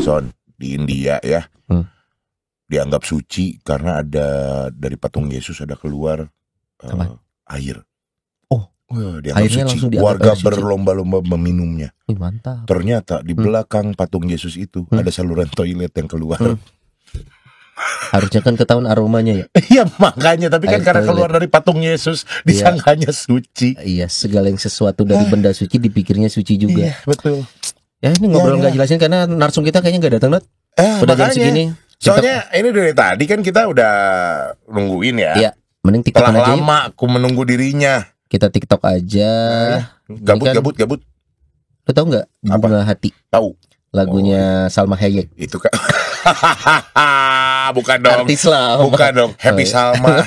Son, di India ya. Dianggap suci karena ada dari patung Yesus ada keluar air. Dianggap airnya suci. Warga berlomba-lomba meminumnya. Mantap. Ternyata di belakang patung Yesus itu ada saluran toilet yang keluar. Harusnya kan ketahuan aromanya ya. Iya makanya, tapi kan Air karena toilet. keluar dari patung Yesus disangkanya suci. Iya, segala yang sesuatu dari benda suci dipikirnya suci juga. Iya betul. Ya ini ngobrol nggak jelasin karena narsum kita kayaknya nggak datang, Not. Udah jam Makanya. segini. Soalnya ini dari tadi kan kita udah nungguin ya. Iya, mending TikTok Telah aja. lama aku menunggu dirinya. Kita TikTok aja. Gabut. Lo tau nggak Bunga Hati? Tahu. Lagunya Salma Hayek. Itu kan. Bukan dong. Artis lah. Bukan dong. Happy Salma.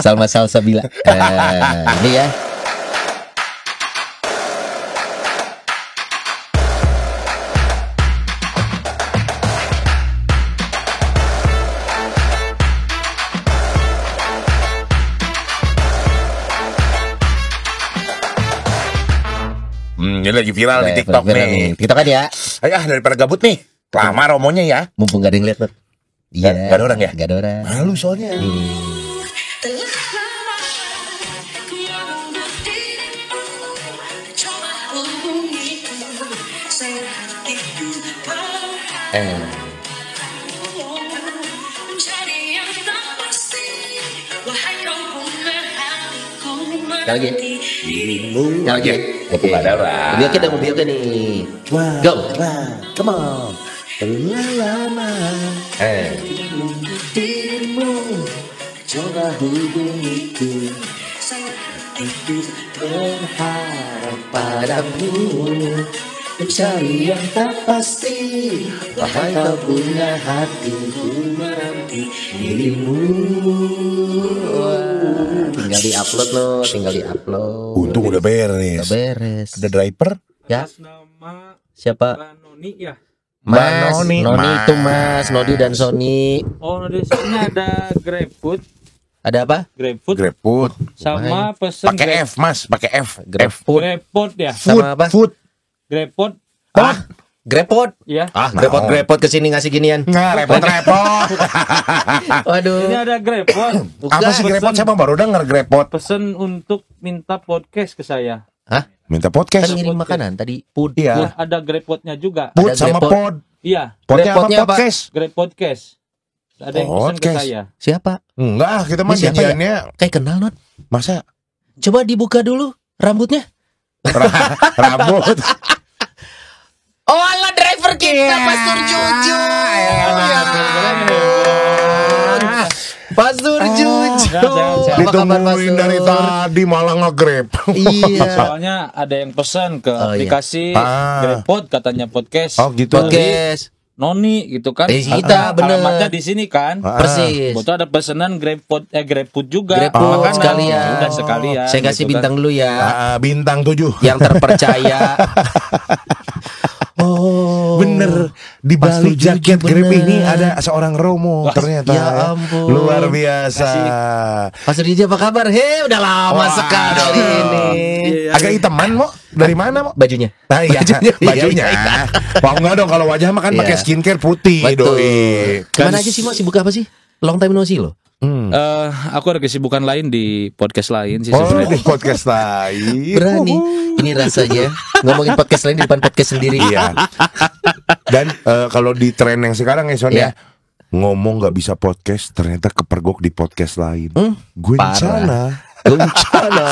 Salma Salsabila. Ini ya. Ini lagi viral di TikTok nih. TikTok kan ya. Ayo daripada gabut nih. Lama romonya ya. Mumpung gak ada yang lihat, Not. Iya. Gak ada orang ya? Gak ada orang. Malu soalnya. Lagi. Lagi. Aku gak ada orang. Biar kita mau biarkan nih. Go. Come on. Lama dirimu coba hubungiku, saya hidup berharap padamu, mencari yang tak pasti. Wahai kau punya hatiku menanti dirimu. Tinggal di-upload loh, tinggal di-upload. Untung udah beres. Udah beres. Ada driver? Ya. Nama Siapa? Noni ya. Mas, Noni. Noni Mas. itu Mas, Nodi dan Sony. Oh, di sini ada GrabFood, Ada apa? GrabFood. sama pesen Pakai F, Mas. Pakai F. GrabFood. GrabFood ya. Sama apa? Food. GrabFood GrabFood. ya. Naon. GrabFood kesini ngasih ginian. Nggak, repot-repot. Waduh. Ini ada GrabFood. Apa sih GrabFood? Saya baru denger GrabFood. Pesen untuk minta podcast ke saya. Hah? Minta Kan podcast. ngirim makanan tadi. Food. Iya. Ada GrabFoodnya juga. Food Ada sama GrabFood. pod. Iya, Podnya apa? GrabFoodnya apa? Podcast. GrabPodcast. Ada yang pesen ke Podcast. saya. Siapa? Enggak, kita mah Ini siapa ya? janjiannya. Kayak kenal, Not. Masa Coba dibuka dulu rambutnya. rambut? Oh, ala driver kita, Pastor Juju. Pastor Juju. Apa kabar, Ditungguin dari tadi malah nge-grab. Iya. Soalnya ada yang pesan ke Oh, iya. aplikasi Ah. GrabFood katanya podcast. Oh gitu. Podcast. Noni gitu kan. Kita, bener. Alamatnya di sini kan. Persis. Betul, ada pesanan GrabFood juga. GrabFood Makanan. sekalian. Udah sekalian. Saya kasih gitu kan. bintang dulu ya. Bintang 7. Yang terpercaya. Oh, Bener, di balik Pastor jaket Juju, Grab bener. ini ada seorang Romo ternyata. ya ampun. Luar biasa. Pastor Juju apa kabar? Hei, udah lama Wah, sekali aduh. ini. Agak hitaman mo, dari mana mo? Bajunya. Nah, iya, bajunya. Iya. Wah enggak dong, kalau wajah mah kan pakai Iya. skincare putih, Betul. doi. Kemana aja sih, Mo? Sibuk apa sih? Long time no see lo. Aku ada kesibukan lain di podcast lain sih Oh, sebenarnya. di podcast lain. Berani. Ini rasanya ngomongin podcast lain di depan podcast sendiri. Iya. Dan kalau di tren yang sekarang ya Son Iya. ya, ngomong nggak bisa podcast, ternyata kepergok di podcast lain. Gue parah. Guncana. Guncana.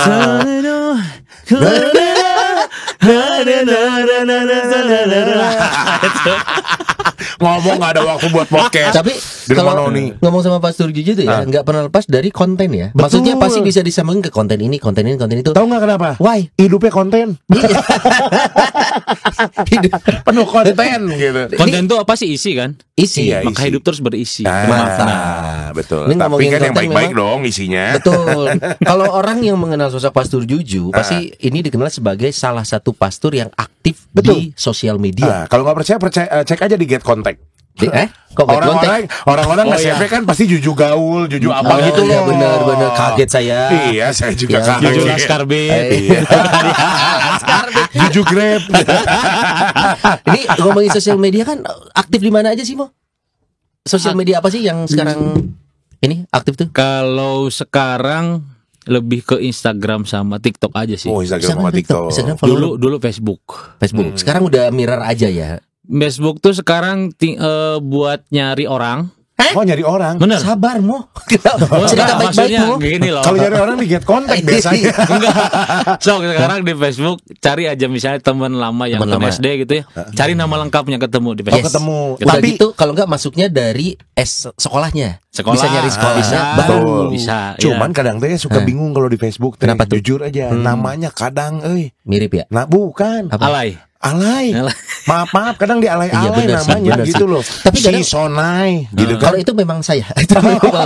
Ngomong nggak ada waktu buat podcast. Tapi Di rumah kalau Noni. ngomong sama Pastor Juju tuh ya nggak pernah lepas dari konten ya. Betul. Maksudnya pasti bisa disambungin ke konten ini, konten ini, konten itu. Tahu nggak kenapa? Why? Hidupnya konten. Penuh konten gitu. Konten itu apa sih, isi kan? Isi. Iya, Maka isi. hidup terus berisi. Ah, betul. Ini Tapi ngomongin kan yang konten baik-baik memang- dong isinya. Betul. Kalau orang yang mengenal sosok Pastor Juju, pasti ini dikenal sebagai salah satu pastor yang aktif Betul. di sosial media. Kalau nggak percaya, cek aja di Get Contact. Kok background Orang-orang nge-save kan pasti Juju gaul, Juju apa gitu iya, loh. benar kaget saya. Iya, saya juga kaget. Juju Laskar B. Juju Grab. Ini ngomongin sosial media kan aktif di mana aja sih, Mo? Sosial media apa sih yang sekarang ini aktif tuh? Kalau sekarang lebih ke Instagram sama TikTok aja sih. Oh, Instagram sama TikTok. Instagram follow Dulu Facebook. Facebook. Sekarang udah mirror aja ya. Facebook tuh sekarang buat nyari orang. Oh, nyari orang. Bener. Sabar, Mo. Oh, Cerita baik-baik, maksudnya Mo. gini loh. Kalau nyari orang di get contact biasanya. Enggak. So sekarang di Facebook cari aja misalnya teman lama yang Teman teman lama. SD gitu ya. Cari nama lengkapnya ketemu di Oh, Facebook. ketemu. Udah Tapi gitu kalau enggak masuknya dari sekolahnya. Sekolah. Bisa nyari sekolahnya. Bisa. Baru. Betul. Bisa. Cuman ya. kadang teh suka bingung kalau di Facebook teh. Kenapa tuh? Jujur aja, namanya kadang Mirip ya? Nah, bukan. Apa? Alay. Alay. Alay. Maaf, kadang di Iya, alay-alay bener sih, namanya bener gitu sih. loh. Tapi si kadang- Sonai gitu kan. Kalau itu memang saya. Itu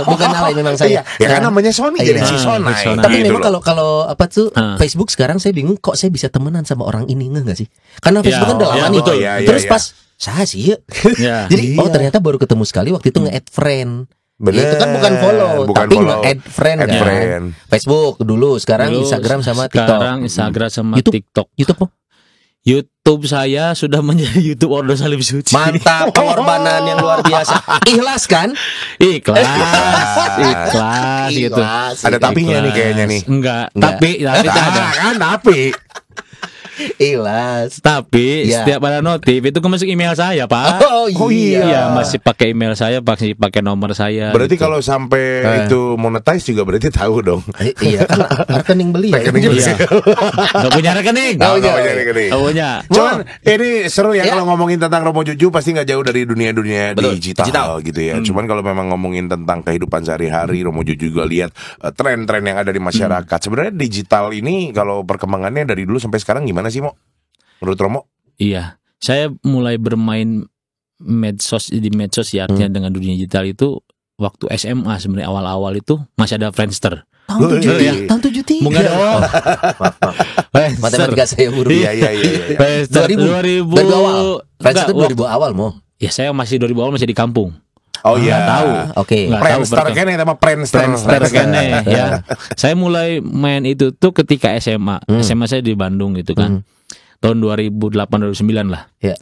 bukan alay, memang Iya, saya. ya kan namanya Sony jadi Iya. si Sonai. Sonai. Tapi gitu memang loh. kalau apa tuh Ah. Facebook sekarang saya bingung kok saya bisa temenan sama orang ini nggak sih? Karena Facebook kan udah lama ya, nih. betul. Iya, iya, Terus iya. pas saya sih ya. Ya. Jadi Iya. ternyata baru ketemu sekali waktu itu nge-add friend. Bener. Itu kan bukan follow, Bukan tapi follow. nge-add friend Add kan. friend. Facebook dulu, sekarang Dulu, Instagram sama TikTok. Sekarang Instagram sama YouTube. TikTok. YouTube kok. YouTube saya sudah menjadi YouTube Ordo Salib Suci. Mantap, pengorbanan yang luar biasa. Ikhlas kan? Ikhlas gitu. Ikhlas. Ada tapinya nih kayaknya nih. Enggak, Enggak. tapi ada. Kan tapi Ikhlas. Tapi Ya. setiap ada notif itu kan masuk email saya, Pak. Oh iya. Iya, masih pakai email saya, masih pakai nomor saya. berarti gitu. kalau sampai itu monetize juga berarti tahu dong. Iya kan rekening beli ya. Rekening beli. Iya. Enggak punya rekening. Nggak Nggak punya. punya rekening. Nggak punya. Cuman ini seru ya, Ya. kalau ngomongin tentang Romo Juju pasti nggak jauh dari dunia Betul, digital digital. gitu ya. Cuman kalau memang ngomongin tentang kehidupan sehari-hari, Romo Juju juga lihat tren-tren yang ada di masyarakat. Sebenarnya digital ini kalau perkembangannya dari dulu sampai sekarang gimana sih, Mo? Menurut Romo? Iya, saya mulai bermain di medsos ya, artinya dengan dunia digital itu waktu SMA sebenarnya awal-awal itu masih ada Friendster. Tahun 73. Iya. Tahun 73. Mungkin ada Matematika saya buruk. Iya. Friendster 2000 awal. Friends itu 2000 awal, Mo. Ya saya masih 2000 awal masih di kampung. Oh iya. tahu. Oke. Nggak tahu Friendster kan ya, nama Friendster. Friendster kene ya. Saya mulai main itu tuh ketika SMA. SMA saya di Bandung gitu kan. Tahun 2008 2009 lah. Ya.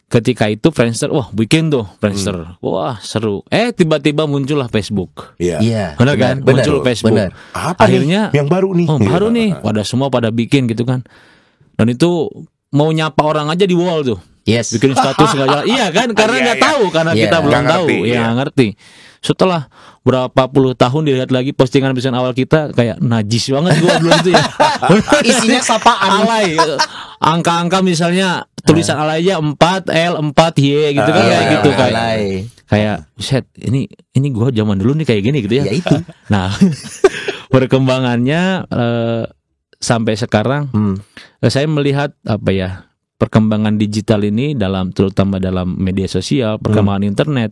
Ketika itu Friendster, wah bikin tuh Friendster. Wah, seru. Tiba-tiba muncullah Facebook. Iya. Iya. Benar kan? Muncul Facebook. Benar. Apa Akhirnya nih? Yang baru nih? Oh, baru nih. Semua pada bikin gitu kan. Dan itu mau nyapa orang aja di wall tuh. Yes. Bikin status nggak jalan. Iya kan? Karena Iya, nggak iya. tahu, karena Iya. kita belum Nggak tahu. ngerti, Ya iya. nggak ngerti. Setelah berapa puluh tahun dilihat lagi postingan awal kita kayak najis banget gua dulu itu ya. Isinya sapaan. Alay. Angka-angka misalnya tulisan alay aja 4 L 4 Y gitu kan kayak gitu kayak. Alay. Kayak buset, ini gua zaman dulu nih kayak gini gitu ya. Ya itu. Nah, perkembangannya sampai sekarang saya melihat apa ya, perkembangan digital ini terutama dalam media sosial, perkembangan internet.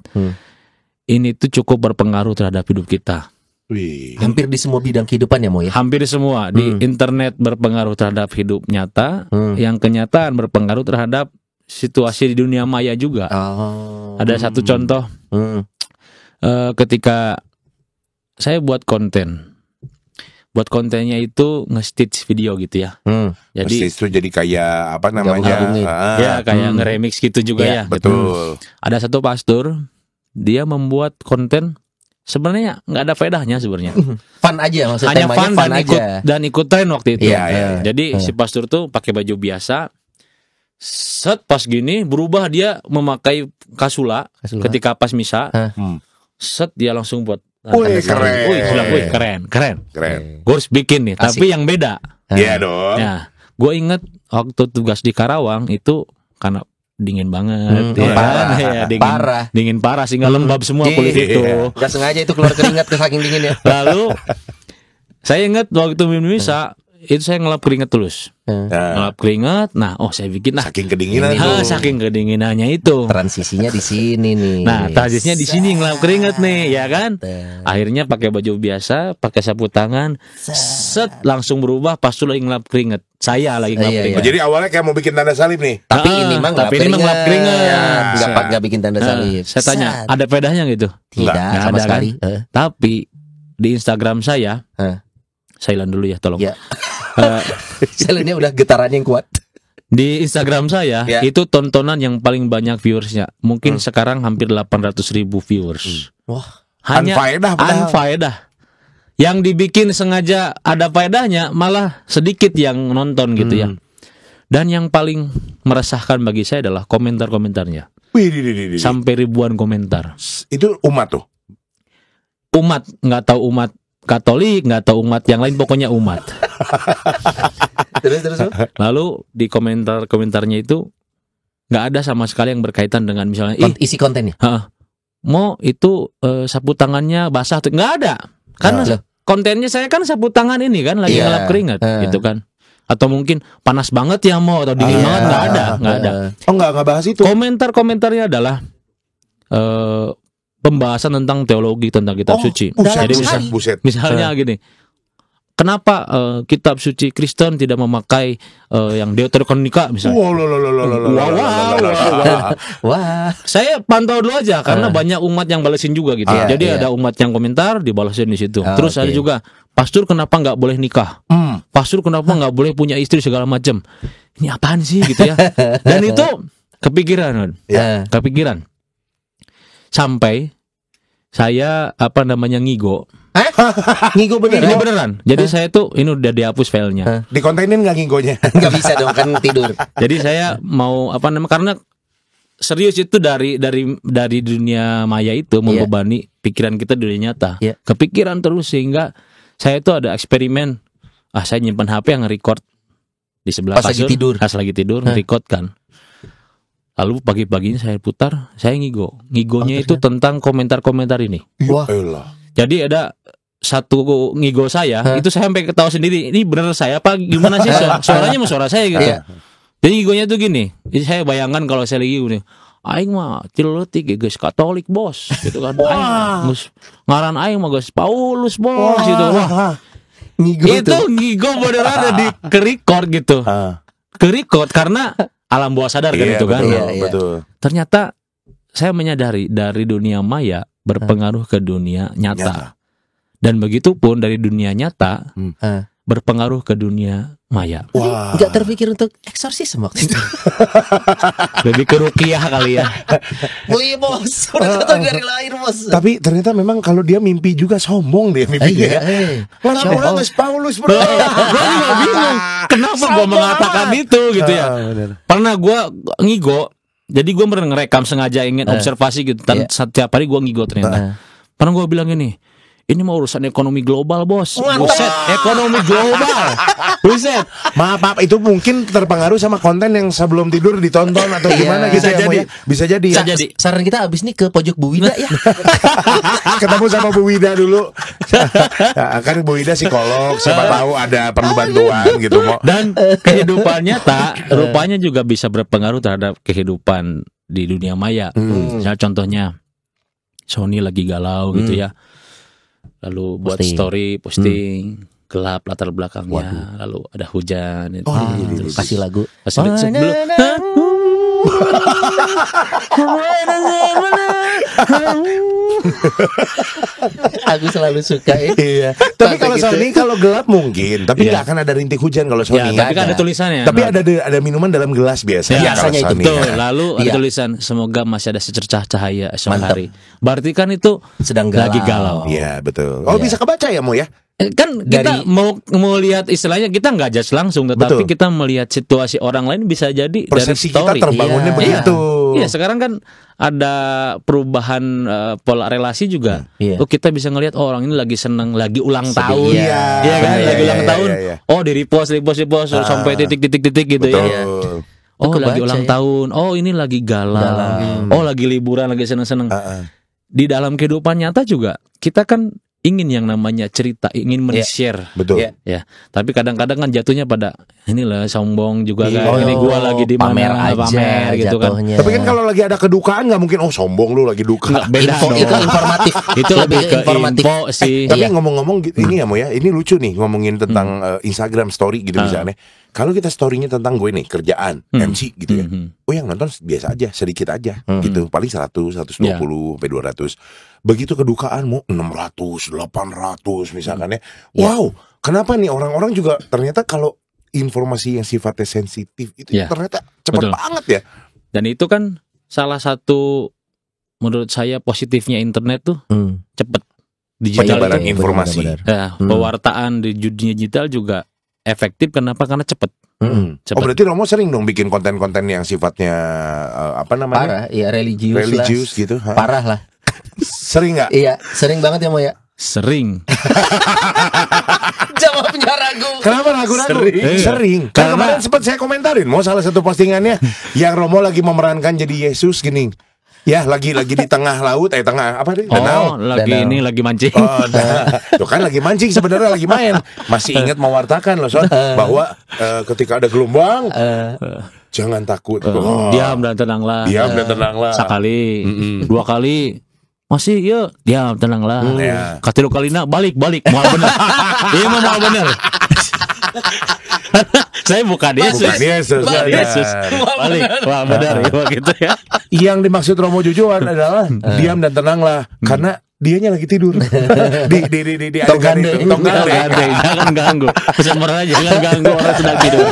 Ini tuh cukup berpengaruh terhadap hidup kita. Wih. Hampir di semua bidang kehidupan ya, Mo ya. Hampir semua di internet berpengaruh terhadap hidup nyata, yang kenyataan berpengaruh terhadap situasi di dunia maya juga. Oh. Ada satu contoh ketika saya buat kontennya itu nge-stitch video gitu ya. Jadi Jadi itu jadi kayak apa namanya? Gabung-gabungin. ya kayak nge-remix gitu juga ya. Gitu. Betul. Ada satu pastor, dia membuat konten sebenarnya nggak ada faedahnya sebenarnya. Fun aja maksudnya. Hanya temanya fun dan ikut tren waktu itu. Iya, iya. Jadi si pastor tuh pakai baju biasa. Set pas gini berubah dia memakai kasula. Kasula. Ketika pas misa. Set dia langsung buat Wih, keren. Wih, keren. Keren. Gue harus bikin nih, tapi yang beda. Iya dong. Ya, gue inget waktu tugas di Karawang itu karena dingin banget, ya parah. kan? Ya, Parah. dingin parah sehingga lembab semua kulit itu. Gak sengaja itu keluar keringat ke saking dinginnya. Lalu saya ingat waktu misa itu saya ngelap keringat tulus. Nah, Ngelap keringat. Nah, saya bikin saking kedinginan ini, tuh. saking kedinginannya itu. Transisinya di sini nih. Nah, tradisinya di sini ngelap keringat nih, ya kan? Akhirnya pakai baju biasa, pakai sapu tangan, set langsung berubah pas tuh lagi ngelap keringat. Saya lagi ngelap Iya, keringat. Oh, jadi awalnya kayak mau bikin tanda salib nih. Tapi Ah, ini mah tapi ini mah ngelap keringat. Nggak bikin tanda salib. Saya tanya, Sat. ada pedahnya gitu? Tidak Nggak sama ada, sekali. kan? Tapi di Instagram saya, saya hilang dulu ya, tolong. Ya. Eh, Selnya udah getarannya yang kuat. Di Instagram saya Ya. itu tontonan yang paling banyak viewersnya. Mungkin sekarang hampir 800.000 viewers. Wah, Hanya Unfaedah padahal. unfaedah. Yang dibikin sengaja ada faedahnya malah sedikit yang nonton gitu ya. Dan yang paling meresahkan bagi saya adalah komentar-komentarnya. Wih, di. Sampai ribuan komentar. Itu umat tuh. Umat, nggak tahu umat Katolik, nggak tahu umat yang lain, pokoknya umat. terus. Lalu di komentar-komentarnya itu nggak ada sama sekali yang berkaitan dengan misalnya, Isi kontennya. mau itu sapu tangannya basah tuh, nggak ada. Karena Loh. kontennya saya kan sapu tangan ini kan lagi Iya. ngelap keringat gitu kan. Atau mungkin panas banget ya mau atau dingin banget, nggak ada. Oh, nggak bahas itu. Komentar-komentarnya adalah pembahasan tentang teologi, tentang kitab suci. Buset, Jadi buset. misalnya gini, kenapa kitab suci Kristen tidak memakai yang Deuterononika misalnya? Wah. Saya pantau dulu aja karena banyak umat yang balesin juga gitu. Iya, Jadi iya. ada umat yang komentar dibalesin di situ. Oh, Terus ada oke. juga, pastor kenapa nggak boleh nikah? Pastor kenapa nggak boleh punya istri segala macam? Ini apaan sih gitu ya? Dan itu kepikiran, Ya. kepikiran. Sampai saya ngigo. Ngigo bener. Ini beneran. Jadi saya tuh ini udah dihapus filenya. Dikontenin nggak ngigonya? Nggak bisa dong kan tidur. Jadi saya mau karena serius itu dari dunia maya itu membebani pikiran kita di dunia nyata. Iya. Kepikiran terus sehingga saya tuh ada eksperimen. Saya nyimpan HP yang record di sebelah Pas lagi kasur. tidur. Pas lagi tidur nge-record kan. Lalu pagi-paginya saya putar, saya ngigo. Ngigonya itu tentang komentar-komentar ini. Wah. Elah. Jadi ada satu ngigo saya, itu saya sampai ketawa sendiri. Ini bener saya apa gimana sih? Suaranya mah suara saya gitu. Iya. Jadi ngigonya tuh gini. Jadi saya bayangkan kalau saya lagi gini, aing mah ciletik guys Katolik bos, gitu kan. Aing geus ngaran aing mah guys Paulus bos gitu. Wah, Ngigo itu ngigo beneran ada di ke-record gitu. Ke-record karena alam bawah sadar kan Iya, itu kan. betul, Iya, iya. betul. Ternyata saya menyadari dari dunia maya berpengaruh ke dunia nyata. Dan begitu pun dari dunia nyata berpengaruh ke dunia maya. Wah. Nggak terpikir untuk eksorsis waktu itu. Lebih ke rukiah kali ya. Wih bos, udah datang dari lahir bos. Tapi ternyata memang kalau dia mimpi juga sombong dia mimpinya. Orang Paulus bro. Gue juga bingung. Kenapa gue mengatakan itu gitu ya? Pernah gue ngigo. Jadi gue pernah ngerekam sengaja ingin observasi gitu. Dan setiap hari gue ngigo ternyata. Pernah gue bilang ini mau urusan ekonomi global bos. Buset, ekonomi global. Buset. Maaf, itu mungkin terpengaruh sama konten yang sebelum tidur ditonton atau gimana gitu bisa ya, Mo, jadi. ya? Bisa jadi ya. Bisa jadi. Saran kita abis nih ke pojok Bu Wida ya. Ketemu sama Bu Wida dulu. Ya, kan Bu Wida psikolog, siapa tahu ada perlu bantuan gitu, Mo. Dan kehidupan nyata rupanya juga bisa berpengaruh terhadap kehidupan di dunia maya. Misalnya contohnya Sony lagi galau gitu ya. Lalu buat Posting. story, posting, gelap latar belakangnya, lalu ada hujan. Itu. Terus Kasih lagu. sebelum Aku selalu suka ya. Iya. Tapi Sampai kalau gitu. Sony kalau gelap mungkin, tapi Iya. nggak akan ada rintik hujan kalau Sony. ya, tapi kan ada tulisannya. Tapi ada minuman dalam gelas biasanya. Ya, kalau biasanya itu. Sony. betul. Lalu ada Iya. tulisan semoga masih ada secercah cahaya esok Mantap. hari. Berarti kan itu Sedang galau. lagi galau. Iya, betul. Oh, Iya. bisa kebaca ya, Mo ya? Kan kita mau lihat istilahnya kita nggak judge langsung, tetapi Betul. kita melihat situasi orang lain bisa jadi Persepsi dari story. kita terbangunnya Iya. begitu. Iya, sekarang kan ada perubahan pola relasi juga. Iya. Oh, kita bisa ngelihat orang ini lagi seneng, lagi ulang Sedih. tahun. Iya. Iya kan, Iya, lagi iya, ulang iya, tahun. iya. Oh, di repost sampai titik gitu Betul. ya. Oh, Kebaca lagi ulang ya. tahun. Oh, ini lagi galau. Oh, lagi liburan, lagi seneng-seneng. Di dalam kehidupan nyata juga kita kan ingin yang namanya cerita, ingin men-share. Betul. Iya. Ya, tapi kadang-kadang kan jatuhnya pada inilah sombong juga Iya. kan. Ini gua lagi di mana pamer aja pamer gitu kan. jatuhnya. Tapi kan kalau lagi ada kedukaan nggak mungkin sombong lu lagi duka. Nggak, beda info dong. itu informatif. Itu lebih ke informatif. info sih. Tapi Iya. ngomong-ngomong ini ya Mo ya, ini lucu nih ngomongin tentang Instagram story gitu misalnya. Kalau kita story-nya tentang gue nih kerjaan, MC gitu ya. Oh yang nonton biasa aja, sedikit aja gitu. Paling 100, 120 sampai 200. Begitu kedukaan mau 600, 800 misalkan ya. Wow, kenapa nih orang-orang juga ternyata kalau informasi yang sifatnya sensitif itu Ya. ternyata cepat Betul. banget ya. Dan itu kan salah satu menurut saya positifnya internet tuh cepet. Digital Penyebaran itu. informasi. Ya, pewartaan di dunia digital juga efektif. Kenapa? Karena cepet. Oh Cepet. berarti Romo sering dong bikin konten-konten yang sifatnya apa namanya? Parah, iya religius Religius lah. gitu. Ha? Parah lah. Sering nggak? Iya, sering banget ya Mo ya. Sering. Jawabnya ragu. Kenapa ragu-ragu? Sering. Sering. Karena kemarin sempat saya komentarin, mau salah satu postingannya yang Romo lagi memerankan jadi Yesus gini. Ya, lagi di tengah laut, tengah apa nih? Oh, lagi Danau. ini lagi mancing. Oh, tuh kan lagi mancing sebenarnya lagi main. Masih ingat mewartakan loh, Son, bahwa ketika ada gelombang, jangan takut. Oh, Diam dan tenanglah. diam dan tenanglah. Sekali, dua kali. Masih ya, diam tenanglah. Ya. Katilu kalina balik mau bener. Iya mau bener. Saya bukan Yesus. Bukan Yesus, Bukan ya. Yesus. Balik, wah benar ya gitu ya. Yang dimaksud Romo Jujuan adalah diam dan tenanglah karena dianya lagi tidur di adegan itu. Tong gandeng. Jangan ganggu. Pesan moral jangan ganggu orang sedang tidur.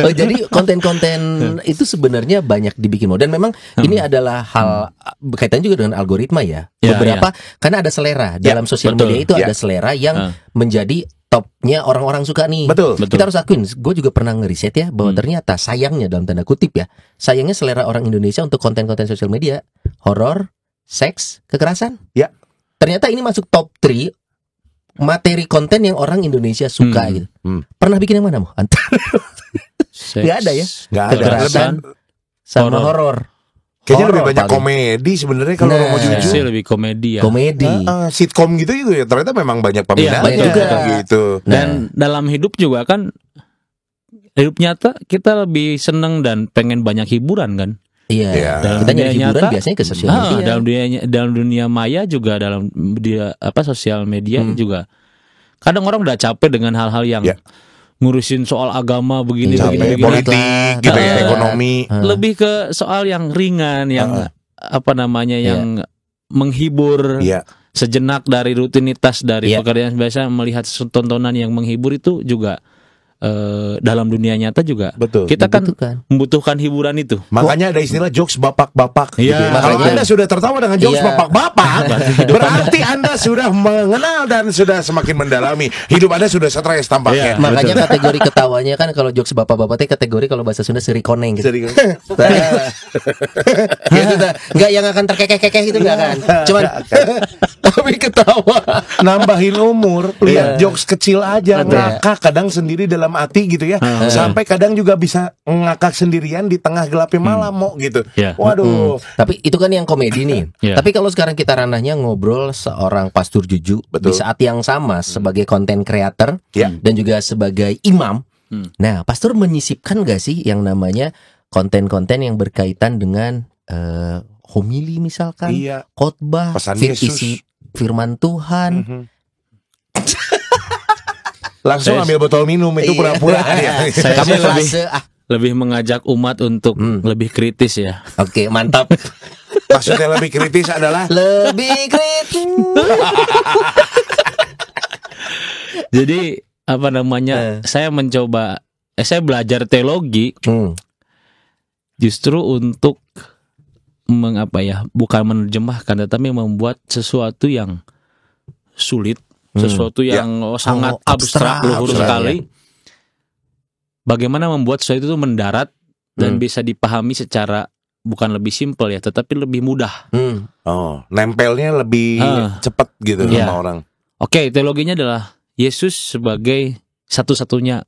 Oh, jadi konten-konten itu sebenarnya banyak dibikin Mo. Dan memang ini adalah hal berkaitan juga dengan algoritma ya. Ya, Beberapa karena ada selera dalam sosial betul. media itu Ya. ada selera yang menjadi topnya orang-orang suka nih. Betul. Kita harus akuin, gue juga pernah ngeriset ya bahwa ternyata sayangnya dalam tanda kutip ya, sayangnya selera orang Indonesia untuk konten-konten sosial media horor, seks, kekerasan. Ya. Ternyata ini masuk top 3 materi konten yang orang Indonesia suka gitu. Pernah bikin yang mana Mo? Nggak ada ya? Nggak ada. Kekerasan sama horor. Kayaknya lebih Horor banyak paling. komedi sebenarnya kalau Nah. Romo Saya Jujur. sih lebih komedi ya. Komedi. Sitkom gitu ya ternyata memang banyak peminatnya banyak juga. gitu. Dan dalam hidup juga kan, hidup nyata kita lebih seneng dan pengen banyak hiburan kan. Iya. Iya. Kita nyari dunia hiburan nyata, biasanya ke sosial media. dalam dunia maya juga, dalam dia sosial media juga. Kadang orang udah capek dengan hal-hal yang Ya. ngurusin soal agama begini Capek, begini begini. Politik gitu ya, Nah. ekonomi. Lebih ke soal yang ringan, yang yang menghibur. Iya. Sejenak dari rutinitas dari Iya. pekerjaan biasa, melihat tontonan yang menghibur itu juga dalam dunia nyata juga. Betul. Kita kan Dibutuhkan. membutuhkan hiburan itu. Makanya ada istilah jokes bapak-bapak. Iya, gitu ya. Kalau makanya. Anda sudah tertawa dengan jokes Iya. bapak-bapak, berarti Anda sudah mengenal dan sudah semakin mendalami. Hidup Anda sudah stres tampaknya. Iya. Makanya kategori ketawanya kan kalau jokes bapak-bapak teh kategori kalau bahasa Sunda serikoneng gitu. Jadi Gitu dah. Enggak yang akan terkekeh-kekeh gitu enggak kan. Cuman tapi ketawa. nambahin umur, lihat jokes kecil aja, Betul. ngakak kadang sendiri dalam hati gitu ya. Sampai kadang juga bisa ngakak sendirian di tengah gelapnya malam mau gitu. Iya. Waduh. Tapi itu kan yang komedi nih. Iya. Tapi kalau sekarang kita ranahnya ngobrol seorang pastor Juju di Betul. saat yang sama sebagai konten creator Ya. dan juga sebagai imam. Nah, pastor menyisipkan gak sih yang namanya konten-konten yang berkaitan dengan homili misalkan, Iya. khotbah, Pesan Yesus. isi firman Tuhan. Langsung Saya- ambil botol minum itu Iya. pura-pura ya. Saya Kamu sih frase lebih mengajak umat untuk lebih kritis ya. Oke, mantap. Maksudnya lebih kritis adalah Lebih kritis. Jadi saya mencoba, saya belajar teologi justru untuk bukan menerjemahkan, tetapi membuat sesuatu yang sulit, sesuatu yang sangat abstrak, luhur abstrak, sekali. Bagaimana membuat sesuatu itu mendarat dan bisa dipahami secara bukan lebih simpel ya, tetapi lebih mudah. nempelnya lebih cepat gitu Iya. sama orang. Oke, teologinya adalah Yesus sebagai satu-satunya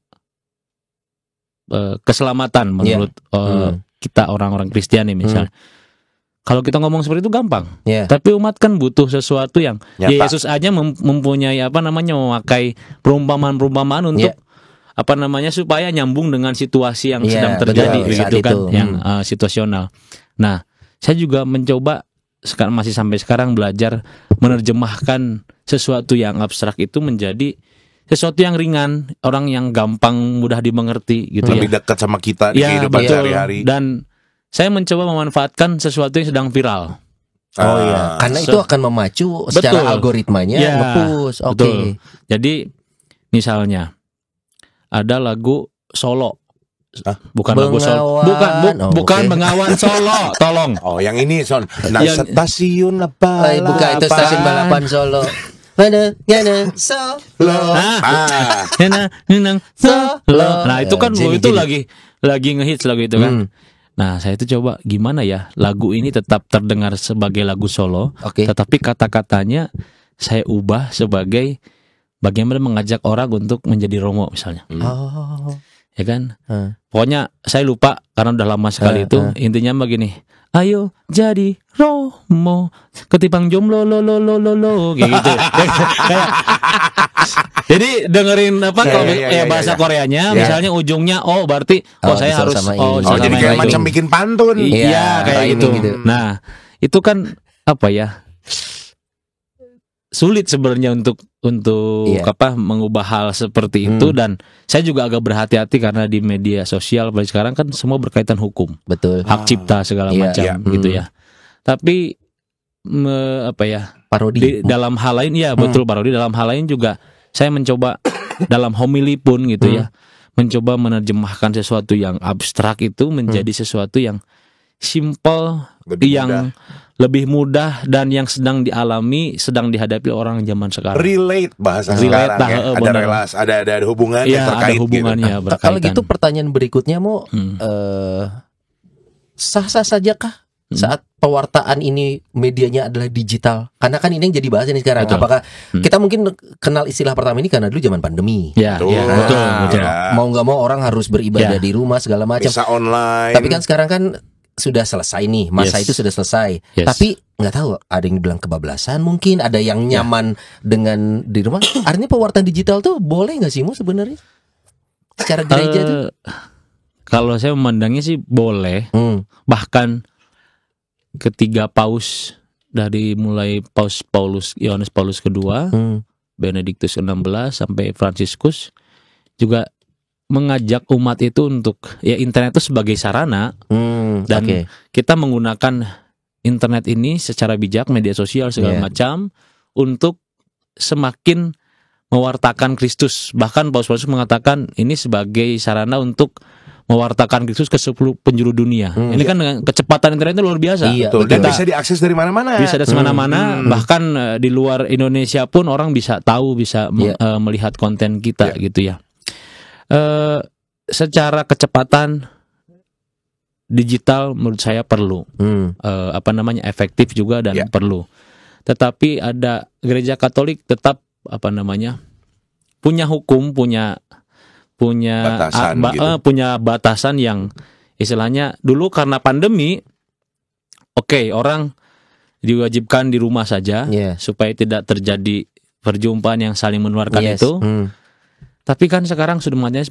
keselamatan menurut kita orang-orang Kristiani misalnya. kalau kita ngomong seperti itu gampang. Ya. Tapi umat kan butuh sesuatu yang Nyata. Yesus aja mempunyai memakai perumpamaan-perumpamaan untuk supaya nyambung dengan situasi yang Iya, sedang terjadi betul, begitu saat kan, itu. yang situasional. Nah, saya juga mencoba masih sampai sekarang belajar menerjemahkan sesuatu yang abstrak itu menjadi sesuatu yang ringan, orang yang gampang mudah dimengerti gitu Lebih ya. dekat sama kita di Ya, kehidupan betul. sehari-hari. Dan saya mencoba memanfaatkan sesuatu yang sedang viral. Oh iya, karena itu akan memacu secara Betul. algoritmanya Ya, nge-push. Oke. betul. Jadi misalnya ada lagu Solo. Hah? Bukan lagu Solo. Bukan oke. Bengawan Solo. Tolong. Oh, yang ini Son. Nah, Yang- stasiun apa? Bukan itu stasiun balapan Solo. Mana Solo. Ah, Nenang Solo. Nah, itu kan Gini, itu gini. lagi ngehits lagu itu kan. Nah, saya itu coba gimana ya lagu ini tetap terdengar sebagai lagu Solo, Oke. tetapi kata-katanya saya ubah sebagai bagaimana mengajak orang untuk menjadi Romo misalnya. Oh. Ya kan? Hmm. Pokoknya saya lupa karena udah lama sekali itu. Intinya begini. Ayo jadi Romo ketimbang jomblo lo kayak gitu. Kayak jadi dengerin kalau bahasa Koreanya Ya. misalnya ujungnya berarti saya bisa harus sama ini. oh, Sama jadi yang kayak itu. macam bikin pantun. Iya, Iya, kayak ini gitu. gitu. Nah, itu kan sulit sebenarnya untuk Iya. mengubah hal seperti itu, dan saya juga agak berhati-hati karena di media sosial apalagi sekarang kan semua berkaitan hukum, Betul. hak cipta segala Iya, macam iya. gitu ya. Tapi Parodi. di dalam hal lain betul parodi, dalam hal lain juga saya mencoba dalam homili pun gitu ya, mencoba menerjemahkan sesuatu yang abstrak itu menjadi sesuatu yang simple, Lebih yang lebih mudah dan yang sedang dihadapi orang zaman sekarang. Relate bahasa Relate, sekarang ya. Ada benar. relasi, ada hubungannya Iya, terkait ada hubungannya gitu. berkaitan. Kalau gitu pertanyaan berikutnya mau sah-sah sajakah saat pewartaan ini medianya adalah digital? Karena kan ini yang jadi bahas ini sekarang. Betul. Apakah kita mungkin kenal istilah pertama ini karena dulu zaman pandemi? Ya, Betul. ya, betul. Ya. Mau nggak mau orang harus beribadah Ya. di rumah segala macam. Bisa online. Tapi kan sekarang kan sudah selesai nih, masa Yes. itu sudah selesai. Yes. Tapi nggak tahu, ada yang bilang kebablasan, mungkin ada yang nyaman dengan di rumah. Artinya pewartaan digital tuh boleh nggak sih Mu sebenarnya? Secara gereja tuh? Kalau saya memandangnya sih boleh. Bahkan ketiga paus dari mulai Yohanes Paulus kedua, Benediktus XVI sampai Fransiskus juga mengajak umat itu untuk internet itu sebagai sarana, dan Oke. kita menggunakan internet ini secara bijak, media sosial segala Yeah. macam untuk semakin mewartakan Kristus. Bahkan Paus mengatakan ini sebagai sarana untuk mewartakan Kristus ke 10 penjuru dunia. Ini kan dengan kecepatan internetnya luar biasa. Iya, Betul. Dan Kita bisa diakses dari mana-mana. bisa dari semana-mana, bahkan di luar Indonesia pun orang bisa tahu, bisa melihat konten kita gitu ya. Secara kecepatan digital menurut saya perlu, efektif juga dan perlu. Tetapi ada gereja Katolik tetap punya hukum, punya Batasan gitu. punya batasan yang istilahnya dulu karena pandemi, orang diwajibkan di rumah saja supaya tidak terjadi perjumpaan yang saling menularkan itu. Tapi kan sekarang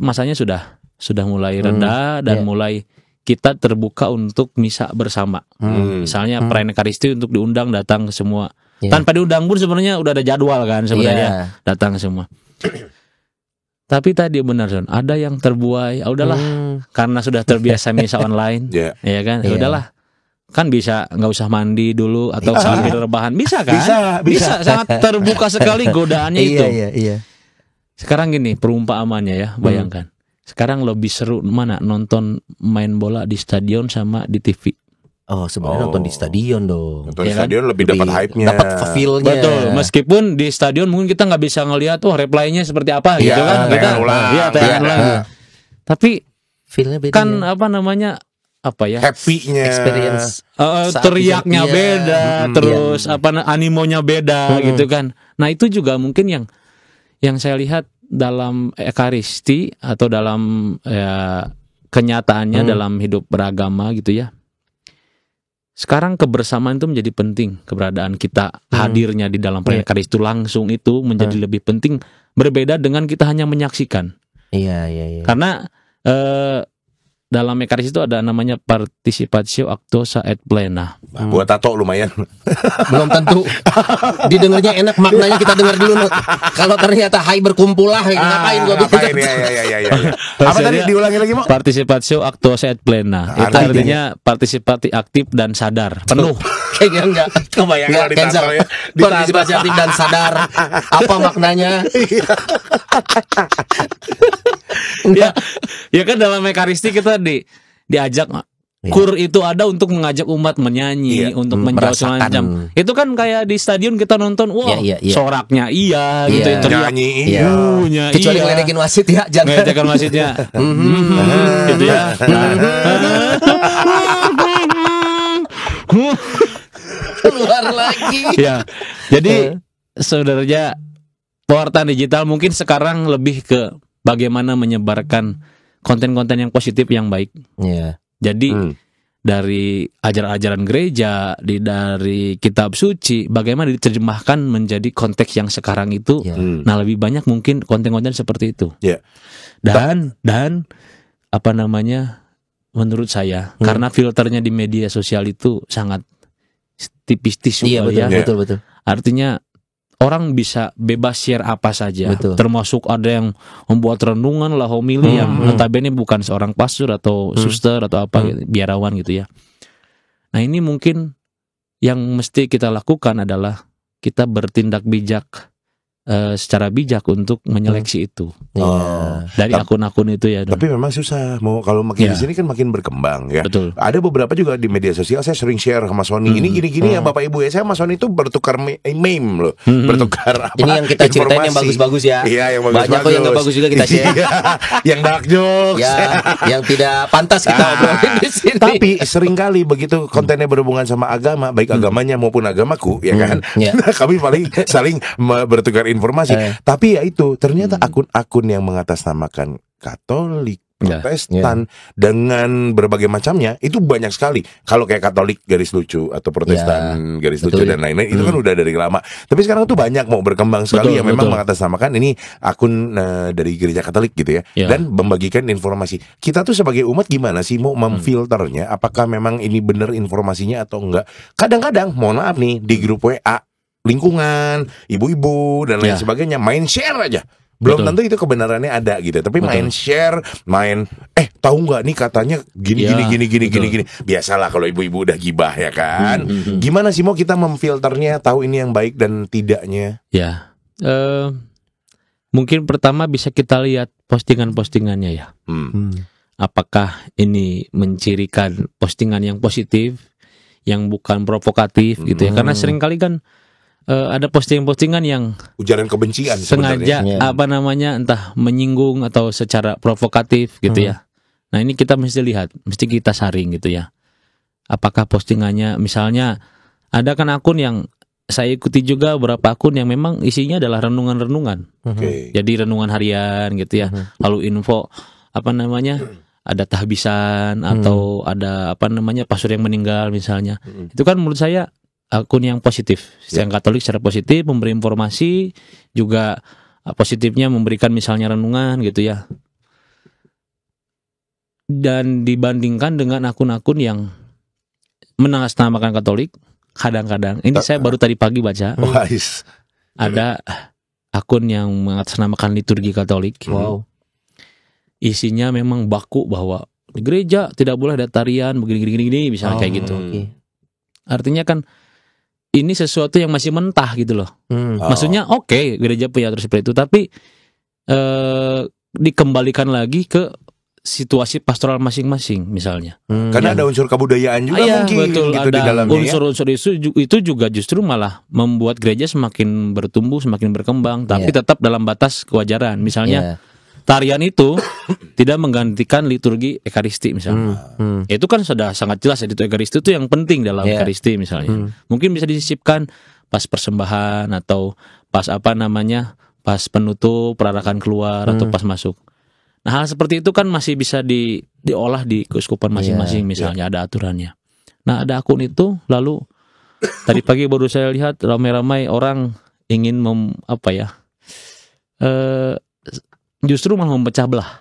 masanya sudah mulai reda dan mulai kita terbuka untuk misa bersama. Misalnya perayaan Ekaristi untuk diundang datang ke semua. Tanpa diundang pun sebenarnya udah ada jadwal kan sebenarnya datang semua. Tapi tadi benar Son, ada yang terbuai. Udahlah, karena sudah terbiasa misa online, ya kan? Ya udahlah. Kan bisa nggak usah mandi dulu atau sambil rebahan, bisa kan? Bisa. Sangat terbuka sekali godaannya itu. Iya. Sekarang gini perumpamaannya ya, bayangkan. Sekarang lebih seru mana nonton main bola di stadion sama di TV. Oh, sebenarnya nonton di stadion dong. Nonton di stadion lebih dapat hype-nya. Dapat feel-nya. Betul. Meskipun di stadion mungkin kita nggak bisa ngelihat reply-nya seperti apa gitu kan. Kita tayangan ulang. Tapi feel-nya beda. kan Happy-nya. Experience. Teriaknya beda, terus animonya beda gitu kan. Nah, itu juga mungkin yang saya lihat dalam Ekaristi atau dalam kenyataannya dalam hidup beragama gitu ya. sekarang kebersamaan itu menjadi penting, keberadaan kita hadirnya di dalam perayaan Ekaris itu langsung itu menjadi lebih penting, berbeda dengan kita hanya menyaksikan. Iya. Karena dalam Ekaris itu ada namanya participatio actosa et plena. Buat tato lumayan. Belum tentu didengarnya enak, maknanya kita dengar dulu. Kalau ternyata hai berkumpul lah, ngapain gua bikin? Ya. Apa tadi diulangi lagi, Mo? Participatio actosa et plena. Itu artinya partisipasi aktif dan sadar penuh. Kayaknya enggak. Kebayang Enggak, kalau ditato cancel. ya. Partisipasi aktif dan sadar. Apa maknanya? Ya kan dalam Ekaristi kita diajak kur itu ada untuk mengajak umat menyanyi, untuk menjauh semacam. Itu kan kayak di stadion kita nonton, wah soraknya gitu, teriak nyanyi kecuali ngeledekin wasit ya, jangan ngeledekin wasitnya. Gitu ya. keluar lagi. Ya. Jadi sebenarnya pewartaan digital mungkin sekarang lebih ke bagaimana menyebarkan konten-konten yang positif yang baik. Iya. Jadi dari ajaran-ajaran gereja, dari kitab suci, bagaimana diterjemahkan menjadi konteks yang sekarang itu. Nah, lebih banyak mungkin konten-konten seperti itu. Dan apa namanya? Menurut saya, karena filternya di media sosial itu sangat tipis-tipis. Iya, betul. Artinya orang bisa bebas share apa saja, termasuk ada yang membuat renungan lah, homili yang notabene bukan seorang pastor atau suster atau apa gitu, biarawan gitu ya. Nah, ini mungkin yang mesti kita lakukan adalah kita bertindak bijak, secara bijak untuk menyeleksi itu dari akun-akun itu ya. Tapi memang susah, mau kalau makin di sini kan makin berkembang ya. Betul. Ada beberapa juga di media sosial saya sering share sama Sony. Ini gini-gini ya Bapak Ibu ya, saya sama Sony itu bertukar meme loh, bertukar apa? Ini yang kita ceritain yang bagus-bagus ya. Iya, yang bagus-bagus. Banyak kok yang nggak bagus juga kita share. Yang dark jokes. Ya, yang tidak pantas kita obrolin di sini. Tapi seringkali begitu kontennya berhubungan sama agama, baik agamanya maupun agamaku, ya kan? Kami paling saling bertukar informasi. Tapi ya itu ternyata akun-akun yang mengatasnamakan Katolik, Protestan dengan berbagai macamnya itu banyak sekali. Kalau kayak Katolik garis lucu atau Protestan garis lucu dan lain-lain itu kan udah dari lama. Tapi sekarang tuh banyak mau berkembang sekali yang memang mengatasnamakan ini akun dari gereja Katolik gitu ya, dan membagikan informasi. Kita tuh sebagai umat gimana sih mau memfilternya? Apakah memang ini benar informasinya atau enggak? Kadang-kadang mohon maaf nih di grup WA lingkungan, ibu-ibu dan lain sebagainya main share aja. Belum tentu itu kebenarannya ada gitu. Tapi main share, tahu nggak nih katanya gini. Biasalah kalau ibu-ibu udah gibah ya kan. Gimana sih mau kita memfilternya, tahu ini yang baik dan tidaknya? Ya, mungkin pertama bisa kita lihat postingan-postingannya ya. Apakah ini mencirikan postingan yang positif, yang bukan provokatif gitu ya? Karena seringkali kan ada postingan-postingan yang ujaran kebencian sengaja entah menyinggung atau secara provokatif gitu ya. Nah, ini kita mesti lihat, mesti kita saring gitu ya. Apakah postingannya, misalnya ada kan akun yang saya ikuti juga beberapa akun yang memang isinya adalah renungan-renungan. Jadi renungan harian gitu ya. Lalu info ada tahbisan atau ada pastor yang meninggal misalnya. Itu kan menurut saya akun yang positif, yang Katolik secara positif memberi informasi, juga positifnya memberikan misalnya renungan gitu ya. Dan dibandingkan dengan akun-akun yang mengatasnamakan Katolik, kadang-kadang ini saya baru tadi pagi baca, ada akun yang mengatasnamakan liturgi Katolik. Isinya memang baku bahwa di gereja tidak boleh ada tarian begini misalnya kayak gitu. Artinya kan ini sesuatu yang masih mentah gitu loh. Maksudnya gereja punya terus seperti itu, tapi dikembalikan lagi ke situasi pastoral masing-masing misalnya. Karena ada unsur kebudayaan juga mungkin betul, gitu ada di dalamnya. Unsur-unsur itu juga justru malah membuat gereja semakin bertumbuh, semakin berkembang, tapi tetap dalam batas kewajaran. Misalnya tarian itu tidak menggantikan liturgi Ekaristi misalnya. Itu kan sudah sangat jelas ya, itu Ekaristi itu yang penting dalam Ekaristi misalnya. Mungkin bisa disisipkan pas persembahan atau pas pas penutup, perarakan keluar atau pas masuk. Nah, hal seperti itu kan masih bisa diolah di keuskupan masing-masing misalnya ada aturannya. Nah, ada akun itu, lalu tadi pagi baru saya lihat ramai-ramai orang ingin justru malah memecah belah.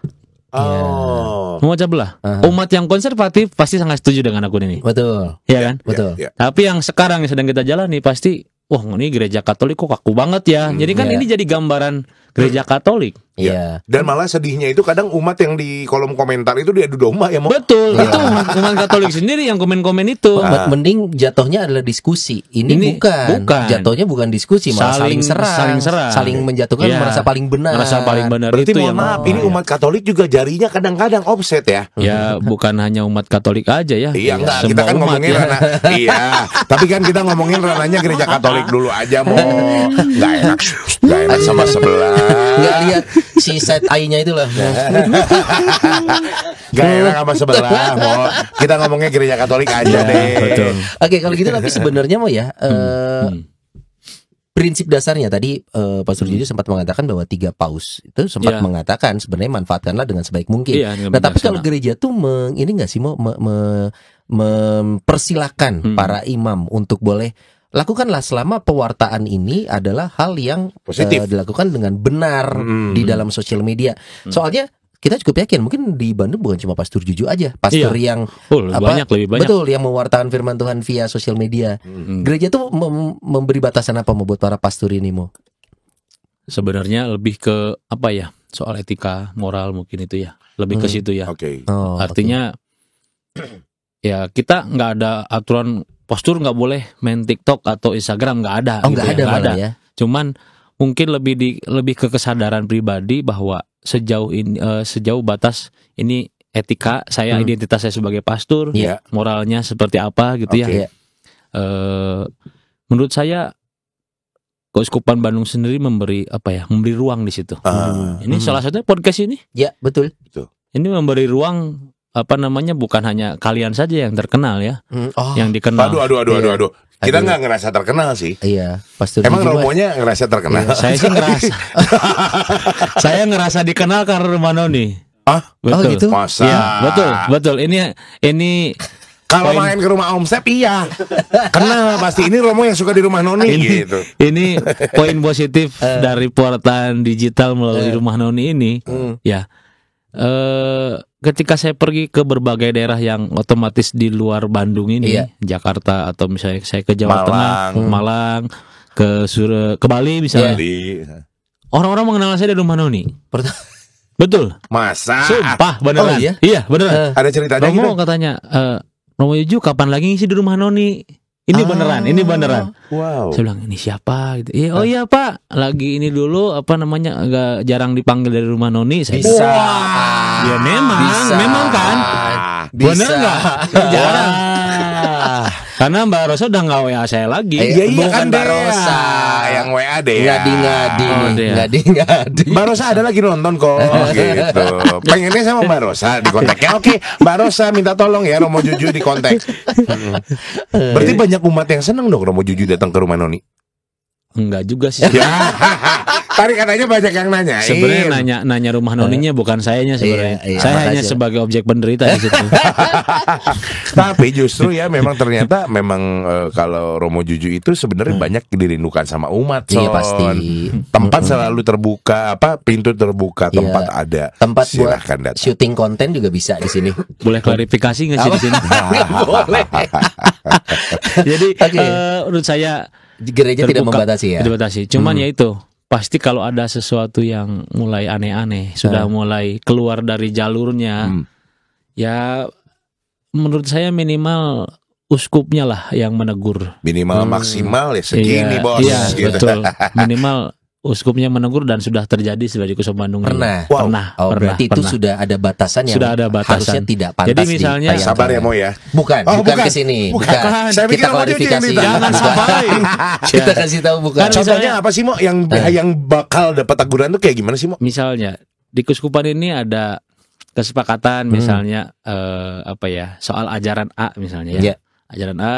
Oh. Memecah belah. Umat yang konservatif pasti sangat setuju dengan akun ini. Betul. Iya kan? Betul. Ya. Tapi yang sekarang yang sedang kita jalani pasti, wah ini gereja Katolik kok kaku banget ya. Jadi kan Iya. ini jadi gambaran gereja Katolik. Iya. Dan malah sedihnya itu kadang umat yang di kolom komentar itu diadu domba ya mau. Betul, itu umat Katolik sendiri yang komen-komen itu. Mending jatuhnya adalah diskusi. Ini bukan. Jatuhnya bukan diskusi, malah saling serang. Saling menjatuhkan, Iya. merasa paling benar. Merasa paling benar. Berarti itu mohon yang maaf, ini umat Katolik juga jarinya kadang-kadang offset ya. ya bukan hanya umat Katolik aja ya. Iya enggak, Semua kita kan umat ngomongin ya. ranah. Iya, tapi kan kita ngomongin ranahnya gereja Katolik dulu aja mau. Enggak enak sama sebelah. Nggak lihat si side eye-nya itu loh. Gak enak sama sebelah mau. Kita ngomongnya gereja Katolik aja deh. Betul. Oke, kalau gitu tapi sebenarnya mau ya prinsip dasarnya tadi Pastor Juju sempat mengatakan bahwa 3 paus itu sempat Iya. mengatakan sebenarnya manfaatkanlah dengan sebaik mungkin. Iya, dengan Nah, tapi bijaksana. kalau gereja tuh ini nggak sih mau mempersilahkan para imam untuk boleh lakukanlah selama pewartaan ini adalah hal yang Positif. dilakukan dengan benar di dalam sosial media. Soalnya kita cukup yakin mungkin di Bandung bukan cuma Pastor Juju aja, pastor yang lebih banyak. betul yang mewartakan firman Tuhan via sosial media. Gereja tuh memberi batasan apa mau buat para pastor ini mau? Sebenarnya lebih ke soal etika, moral mungkin itu ya. Lebih ke situ ya. Oke. Oh, Artinya ya kita nggak ada aturan postur nggak boleh main TikTok atau Instagram, nggak ada. nggak ada Nggak malah ya. Cuman mungkin lebih ke kesadaran pribadi bahwa sejauh batas ini etika saya, identitas saya sebagai pastor, Iya. moralnya seperti apa gitu ya. Iya. Menurut saya Keuskupan Bandung sendiri memberi ruang di situ. Ini salah satunya podcast ini. Ya, betul. Ini memberi ruang bukan hanya kalian saja yang terkenal ya, yang dikenal. Aduh. Kita nggak ngerasa terkenal sih. Iya, Pastor Emang Juju Romonya ngerasa terkenal? Saya sih ngerasa, saya ngerasa dikenal karena rumah Noni. Ah, Oh, gitu? masa? Iya, betul. Ini Kalau poin- main ke rumah Om Sep iya. Kenal pasti ini Romo yang suka di rumah Noni gitu. ini poin positif dari pewartaan digital melalui rumah Noni ini. Ya, ketika saya pergi ke berbagai daerah yang otomatis di luar Bandung ini, Iya. Jakarta atau misalnya saya ke Jawa Malang. Tengah, Malang, ke Bali misalnya, Jadi orang-orang mengenal saya dari rumah Noni. Betul, masa sumpah beneran. Oh, iya? Iya beneran. ada ceritanya gitu? Romo katanya, Romo Juju kapan lagi ngisi di rumah Noni? Ini beneran, ini beneran. Wow. Saya bilang ini siapa gitu. Oh iya Pak, lagi ini dulu agak jarang dipanggil dari rumah Noni. Saya Bisa. Ya memang kan. Bisa. Bener nggak? Jarang. Karena Mbak Rosa udah nggak WA saya lagi. Iya Bukan kan Mbak Dea. Rosa. Yang WA deh. Ngadi-ngadi Oh, nih, Dea. ngadi-ngadi. Mbak Rosa ada lagi nonton kok gitu. Pengennya sama Mbak Rosa di kontaknya. Oke, Mbak Rosa minta tolong ya Romo Juju di kontak. Berarti banyak umat yang seneng dong Romo Juju datang ke rumah Noni. Enggak juga sih. Ya. Tadi katanya banyak yang nanya. Sebenarnya nanya rumah Noninya bukan sayanya sebenarnya. Iya, Saya makasih. hanya sebagai objek penderita di situ. Tapi justru ya memang ternyata kalau Romo Juju itu sebenarnya banyak dirindukan sama umat. Iya, Son. pasti. Tempat selalu terbuka, pintu terbuka, tempat Iya. ada. Tempat buat Silahkan datang. syuting konten juga bisa di sini. Boleh klarifikasi nggak sih di sini? Boleh. Jadi Oke. menurut saya Gereja tidak terbuka, membatasi ya. tidak membatasi. Cuman ya itu pasti kalau ada sesuatu yang mulai aneh-aneh, sudah mulai keluar dari jalurnya, ya menurut saya minimal uskupnya lah yang menegur. Minimal maksimal ya segini bos. Iya, gitu. betul. Minimal uskupnya menegur dan sudah terjadi di Keuskupan Bandung. Pernah? Wow. Oh, berarti itu pernah. sudah ada batasan yang Sudah ada batasan. harusnya tidak pantas. Jadi misalnya ditayangkan. Sabar ya Mo ya. Bukan, Oh, bukan bukan. ke sini. Bukan. Saya Kita pikir Romo Juju yang klarifikasi. ditanya. Jangan Bukan. sabarin. Kita kasih tahu bukan. Kan Contohnya apa sih Mo yang bakal dapat teguran tuh kayak gimana sih Mo? Misalnya di Keuskupan ini ada kesepakatan misalnya soal ajaran A misalnya ya. Iya. Ajaran A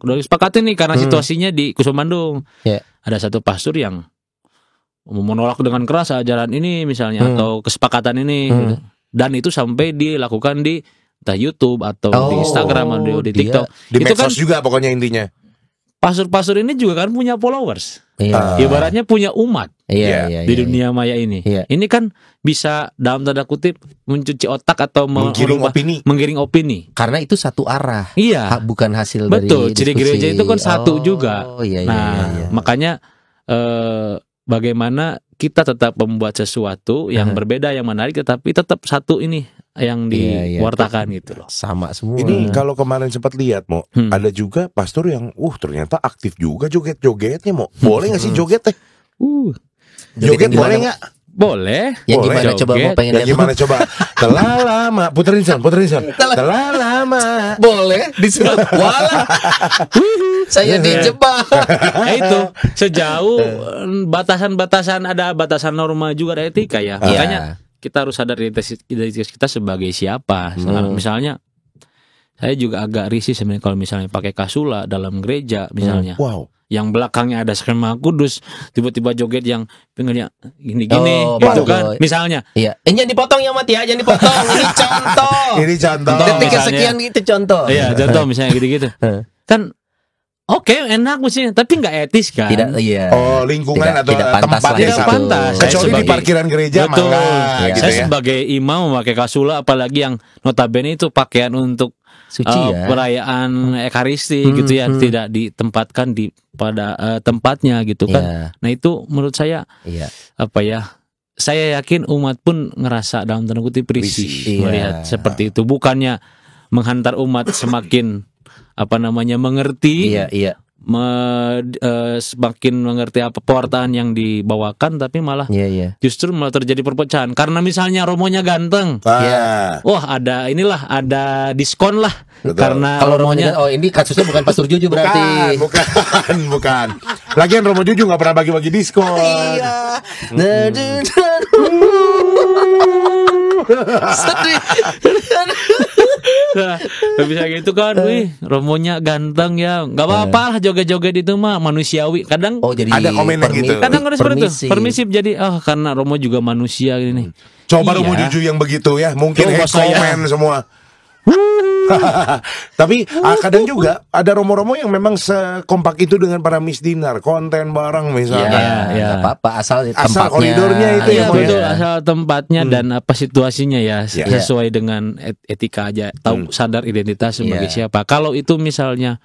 udah disepakatin nih karena situasinya di Keuskupan Bandung. Iya. Ada satu pastor yang menolak dengan keras ajaran ini misalnya atau kesepakatan ini gitu. Dan itu sampai dilakukan di entah YouTube atau di Instagram atau di dia TikTok. Di Itu kan medsos juga pokoknya intinya. pastor-pastor ini juga kan punya followers. Iya. Ibaratnya punya umat Iya. di dunia maya ini. Iya. Ini kan bisa dalam tanda kutip mencuci otak atau Menggiring menggiring opini. Karena itu satu arah. Iya. Bukan hasil Betul. dari Ciri diskusi. gereja itu kan satu juga. Oh iya. Nah, makanya bagaimana kita tetap membuat sesuatu yang berbeda, yang menarik, tetapi tetap satu ini yang diwartakan gitu loh. Sama semua. Ini kalau kemarin sempat lihat Mo, ada juga pastor yang ternyata aktif juga joget-jogetnya Mo. Boleh nggak sih joget teh? Joget boleh nggak? Boleh. Yang Boleh. gimana coba mau pengen Yang lihat? gimana coba? Telah lama, puterin son. Telah lama. Boleh disuruh. Walah. Saya dijebak. Nah, itu sejauh batasan-batasan, ada batasan norma juga, ada etika ya. Makanya kita harus sadar identitas kita sebagai siapa. Misalnya saya juga agak risih sebenarnya kalau misalnya pakai kasula dalam gereja misalnya. Wow. Yang belakangnya ada skema kudus, tiba-tiba joget yang pinggirnya gini-gini gitu kan. Misalnya. Iya. Jangan dipotong ya Mat ya, jangan dipotong. Ini contoh. Ini contoh. Detik misalnya. kesekian gitu contoh. Iya, contoh misalnya gitu-gitu. Kan oke, enak mestinya, tapi nggak etis kan? Tidak, iya. Oh, lingkungan atau tidak pantas tempatnya lah Tidak itu. pantas. Saya Kecuali di sebagai- parkiran gereja Betul. mangga gitu Saya ya. sebagai imam memakai kasula, apalagi yang notabene itu pakaian untuk Suci ya. perayaan ekaristi gitu ya, tidak ditempatkan pada tempatnya gitu kan. Iya. Nah itu menurut saya Iya. apa ya? Saya yakin umat pun ngerasa dalam tanda kutip risih Iya. melihat seperti itu. Bukannya menghantar umat semakin mengerti, Iya. semakin mengerti apa pewartaan yang dibawakan, tapi malah Iya. justru malah terjadi perpecahan karena misalnya romonya ganteng. Wah, ada diskon lah. Betul. Karena Kalau romonya Romonya, ini kasusnya bukan Pastor Juju berarti. Bukan. Lagian Romo Juju nggak pernah bagi-bagi diskon. Iya. Sedih. nah, bisa gitu kan, wih, romonya ganteng ya, nggak apa-apa lah joget-joget itu mah manusiawi. Kadang Oh jadi Ada komen yang gitu. kadang harus seperti itu, permisif. Jadi karena Romo juga manusia gini. Coba Iya. Romo Juju yang begitu ya, mungkin Coba hate comment semua. Tapi kadang juga ada romo-romo yang memang sekompak itu dengan para misdinar, konten barang misalnya. ya, nggak apa-apa asal tempatnya. koridornya itu Iya ya, Mo, betul, ya. asal tempatnya dan apa situasinya ya, Ya. sesuai dengan etika aja, tahu sadar identitas sebagai Iya. siapa. Kalau itu misalnya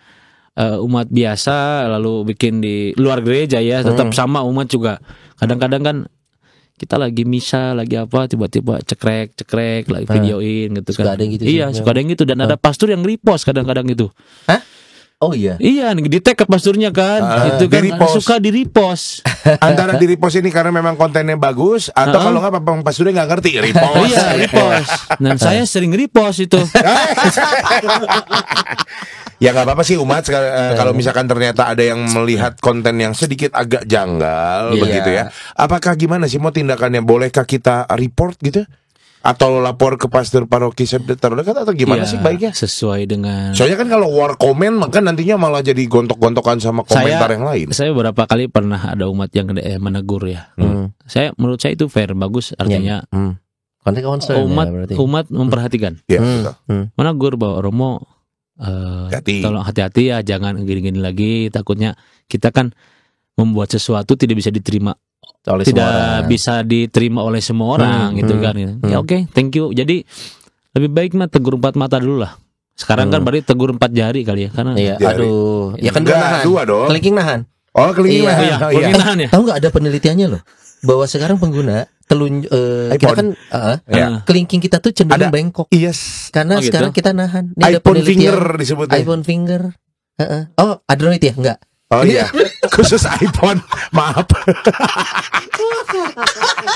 umat biasa lalu bikin di luar gereja ya, tetap sama umat juga. Kadang-kadang kan kita lagi misa, lagi apa, tiba-tiba cekrek lagi videoin gitu Suka kan. ada yang gitu Iya, sih. suka ada yang gitu, dan ada pastor yang repost kadang-kadang itu. Hah? Oh iya. Iya, di-tag ke pasturnya kan. Itu kan di-repost. suka di-repost. Antara di repost ini karena memang kontennya bagus, atau kalau nggak Pak Pasturnya nggak ngerti repost. Iya, repost. Dan saya sering repost itu. Ya nggak apa-apa sih umat kalau misalkan ternyata ada yang melihat konten yang sedikit agak janggal Iya. begitu ya. Apakah gimana sih mau tindakannya? Bolehkah kita report gitu? Atau lapor ke pastor paroki terdekat atau gimana Ya, sih baiknya? sesuai dengan Soalnya kan kalau war comment maka nantinya malah jadi gontok-gontokan sama komentar yang lain. Saya beberapa kali pernah ada umat yang menegur ya. Menurut saya itu fair, bagus, artinya Konten concern umat ya, berarti. umat memperhatikan. Ya, betul. Menegur bahwa Romo Hati-hati. tolong hati-hati ya, jangan gini-gini lagi, takutnya kita kan membuat sesuatu tidak bisa diterima, Oleh semua tidak orang. bisa diterima oleh semua orang gitu kan. Ya oke, thank you. Jadi lebih baik mah tegur 4 mata dulu lah. Sekarang kan berarti tegur 4 jari kali ya, karena Iya, Jari. aduh. Ya kan dua Enggak, nahan. dua dong. Kelingking nahan. Oh, kelingking Iya. lah. iya, Oh, iya. perpindahan ya. Tahu nggak ada penelitiannya loh bahwa sekarang pengguna kita kan Ya. kelingking kita tuh cenderung Ada. bengkok Yes. karena Oh, gitu? sekarang kita nahan. Ini ada iPhone penelitian. finger disebutnya. iPhone finger. Oh, Android ya? Enggak. Oh iya. Khusus iPhone. Maaf.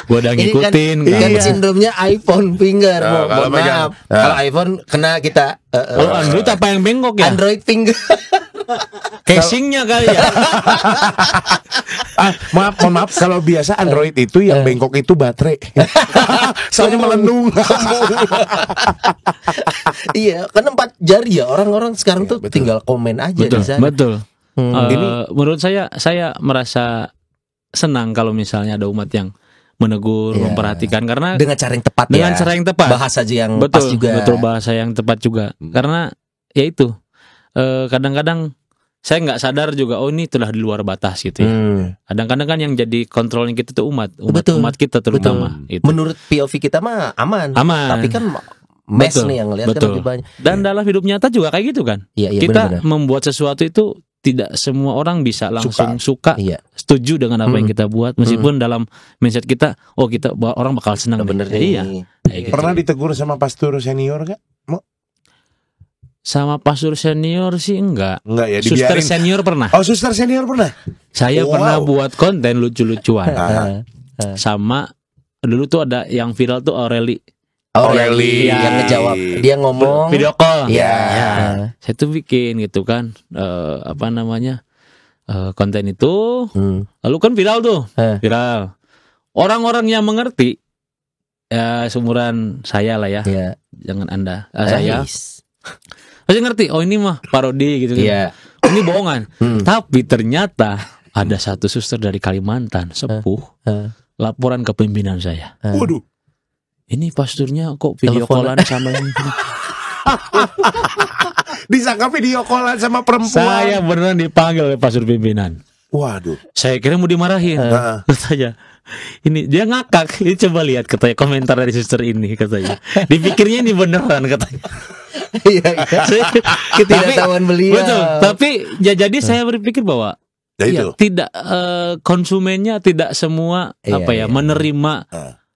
Gua udah Ini kan, ngikutin kan Iya. sindromnya iPhone finger. Oh, kalau Mohon pegang. maaf. Kalau iPhone kena kita Kalau Android apa yang bengkok ya? Android finger. Casingnya kali ya. Mohon maaf kalau biasa Android itu yang bengkok itu baterai. Soalnya melendung. Iya, kan 4 jari ya. Orang-orang sekarang tuh tinggal komen aja di sana. Betul. Ini Menurut saya merasa senang kalau misalnya ada umat yang menegur, Iya. memperhatikan karena Dengan cara yang tepat dengan ya. cara yang tepat. Bahasa aja yang betul, pas juga. betul bahasa yang tepat juga. Karena ya itu kadang-kadang saya nggak sadar juga ini telah di luar batas gitu ya. Kadang-kadang kan yang jadi kontrolnya kita tuh umat Betul. kita terutama. Itu. Menurut POV kita mah aman. Aman. Tapi kan mes Betul, nih yang ngeliat kan betul. lebih banyak. Dan dalam hidup nyata juga kayak gitu kan. Iya, Kita benar-benar. membuat sesuatu itu tidak semua orang bisa langsung suka, Iya. setuju dengan apa yang kita buat, meskipun dalam mindset kita, kita orang bakal senang. Bener nih. Iya. nih. Kayak gitu. Pernah ditegur sama pastor senior gak? Sama pastor senior sih enggak. Enggak ya, Suster dibiarin. senior pernah. Oh, suster senior pernah? Saya Wow. pernah buat konten lucu-lucuan. Ah. Sama dulu tuh ada yang viral tuh Aureli Aureli. Yang ngejawab. Dia ngomong. video call. Iya. Ya. Saya tuh bikin gitu kan konten itu. Lalu kan viral tuh. Viral. Orang-orang yang mengerti ya seumuran saya lah ya. Iya. Jangan Anda, saya. Nice. Pasti ngerti, ini mah parodi gitu kan. Iya. Ini bohongan. Tapi ternyata ada satu suster dari Kalimantan, sepuh, laporan ke pimpinan saya. Waduh. Ini pasturnya kok video Telepon. callan sama ini. Disangka video callan sama perempuan. Saya beneran dipanggil oleh pastor pimpinan. Waduh. Saya kira mau dimarahin. Katanya, ini dia ngakak. Ini coba lihat katanya komentar dari suster ini katanya. Dipikirnya ini beneran katanya. Iya. Ketidaktahuan beliau. Betul. Tapi ya jadi saya berpikir bahwa Ya ya, itu. tidak konsumennya tidak semua Iya. menerima.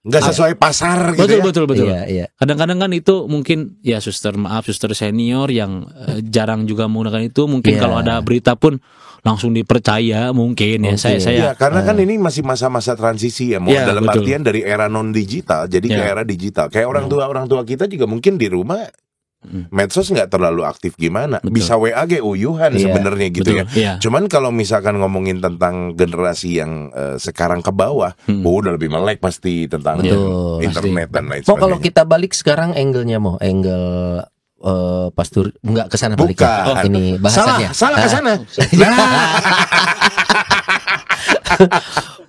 Enggak sesuai pasar gitu ya. Betul. Iya. Kadang-kadang kan itu mungkin ya suster senior yang jarang juga menggunakan itu. Mungkin Iya. kalau ada berita pun langsung dipercaya mungkin ya. Saya Iya, karena kan ini masih masa-masa transisi ya, mau Iya, dalam betul. artian dari era non digital jadi ke Iya. era digital. Kayak orang tua kita juga mungkin di rumah medsos nggak terlalu aktif gimana, Betul. bisa WA ge uyuhan Iya, sebenarnya gitu betul, ya. iya. Cuman kalau misalkan ngomongin tentang generasi yang sekarang ke bawah, udah lebih melek pasti tentang Betul, internet dan lain Mau kalau sebagainya. kita balik sekarang angle-nya angle pastur nggak kesana balik ya. Bukan. Ini bahasannya. Salah ke sana.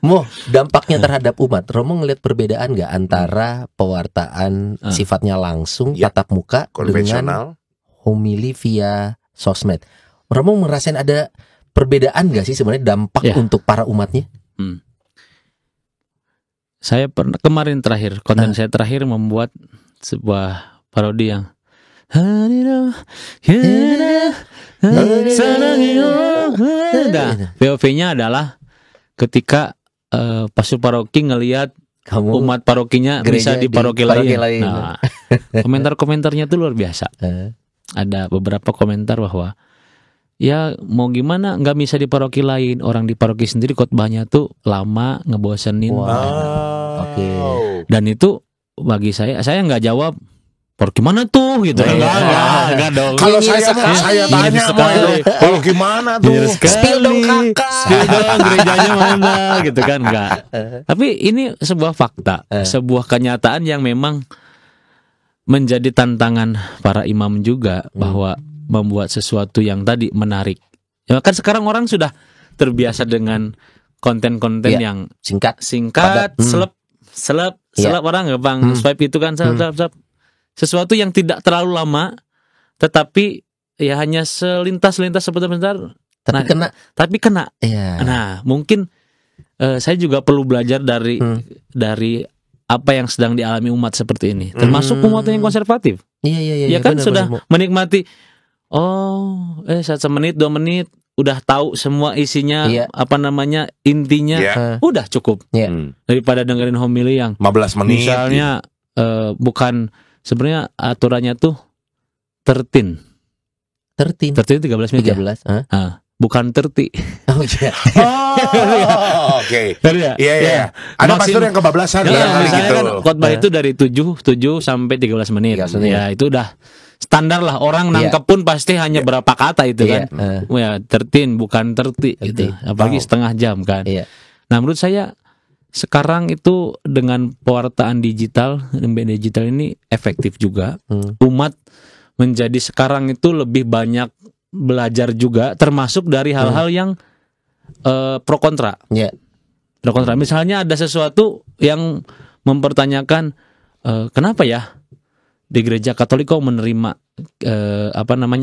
Mo, dampaknya terhadap umat. Romo ngelihat perbedaan nggak antara pewartaan sifatnya langsung Ya. tatap muka dengan Konvensional. homili via sosmed. Romo ngerasain ada perbedaan nggak sih sebenarnya dampak Ya. untuk para umatnya? Saya pernah kemarin konten saya terakhir membuat sebuah parodi yang VOV-nya adalah ketika pastor paroki ngelihat Kamu umat parokinya gereja bisa di di paroki paroki lain. lain. Nah, komentar-komentarnya tuh luar biasa. Ada beberapa komentar bahwa ya mau gimana nggak bisa di paroki lain, orang di paroki sendiri khotbahnya tuh lama, ngebosenin. Oke. Dan itu bagi saya nggak jawab paroki mana tuh gitu. Enggak dong. Kalau Ini saya semua. tanya Ini mau sekali. kalau gimana tuh? Bener sekali. Spill dong, kakak. Spill dong, gerejanya mana gitu kan. Enggak. Tapi ini sebuah fakta, sebuah kenyataan yang memang menjadi tantangan para imam juga bahwa membuat sesuatu yang tadi menarik. Ya kan sekarang orang sudah terbiasa dengan konten-konten Ya, yang singkat. singkat, Padat. seleb Ya. orang gampang swipe itu kan seleb. Sesuatu yang tidak terlalu lama tetapi ya hanya sebentar Tapi Nah, kena. tapi kena. Ya. Nah, mungkin saya juga perlu belajar dari apa yang sedang dialami umat seperti ini, termasuk umat yang konservatif. Iya. Ya kan benar, sudah benar. menikmati 1 menit 2 menit udah tahu semua isinya, Iya. intinya, Iya. udah cukup Iya. daripada dengerin homili yang 15 menit. misalnya bukan sebenarnya aturannya tuh 13 13 menit ya? 13. Hah? Bukan 30. Oh iya. Oh, oke. Ya? Iya. Ada pastor yang kebablasan Ya, ya, misalnya gitu. kan khotbah itu dari 7 sampai 13 menit. 13 menit. Ya, itu udah standar lah. Orang Iya. nangkep pun pasti hanya berapa kata itu Iya. kan. Ya, 13 bukan 30 gitu. Apalagi setengah jam kan. Iya. Nah, menurut saya sekarang itu dengan pewartaan digital, media digital ini efektif juga. Umat menjadi sekarang itu lebih banyak belajar juga, termasuk dari hal-hal yang pro kontra. Iya. Pro kontra. Misalnya ada sesuatu yang mempertanyakan kenapa ya di gereja Katolik kok menerima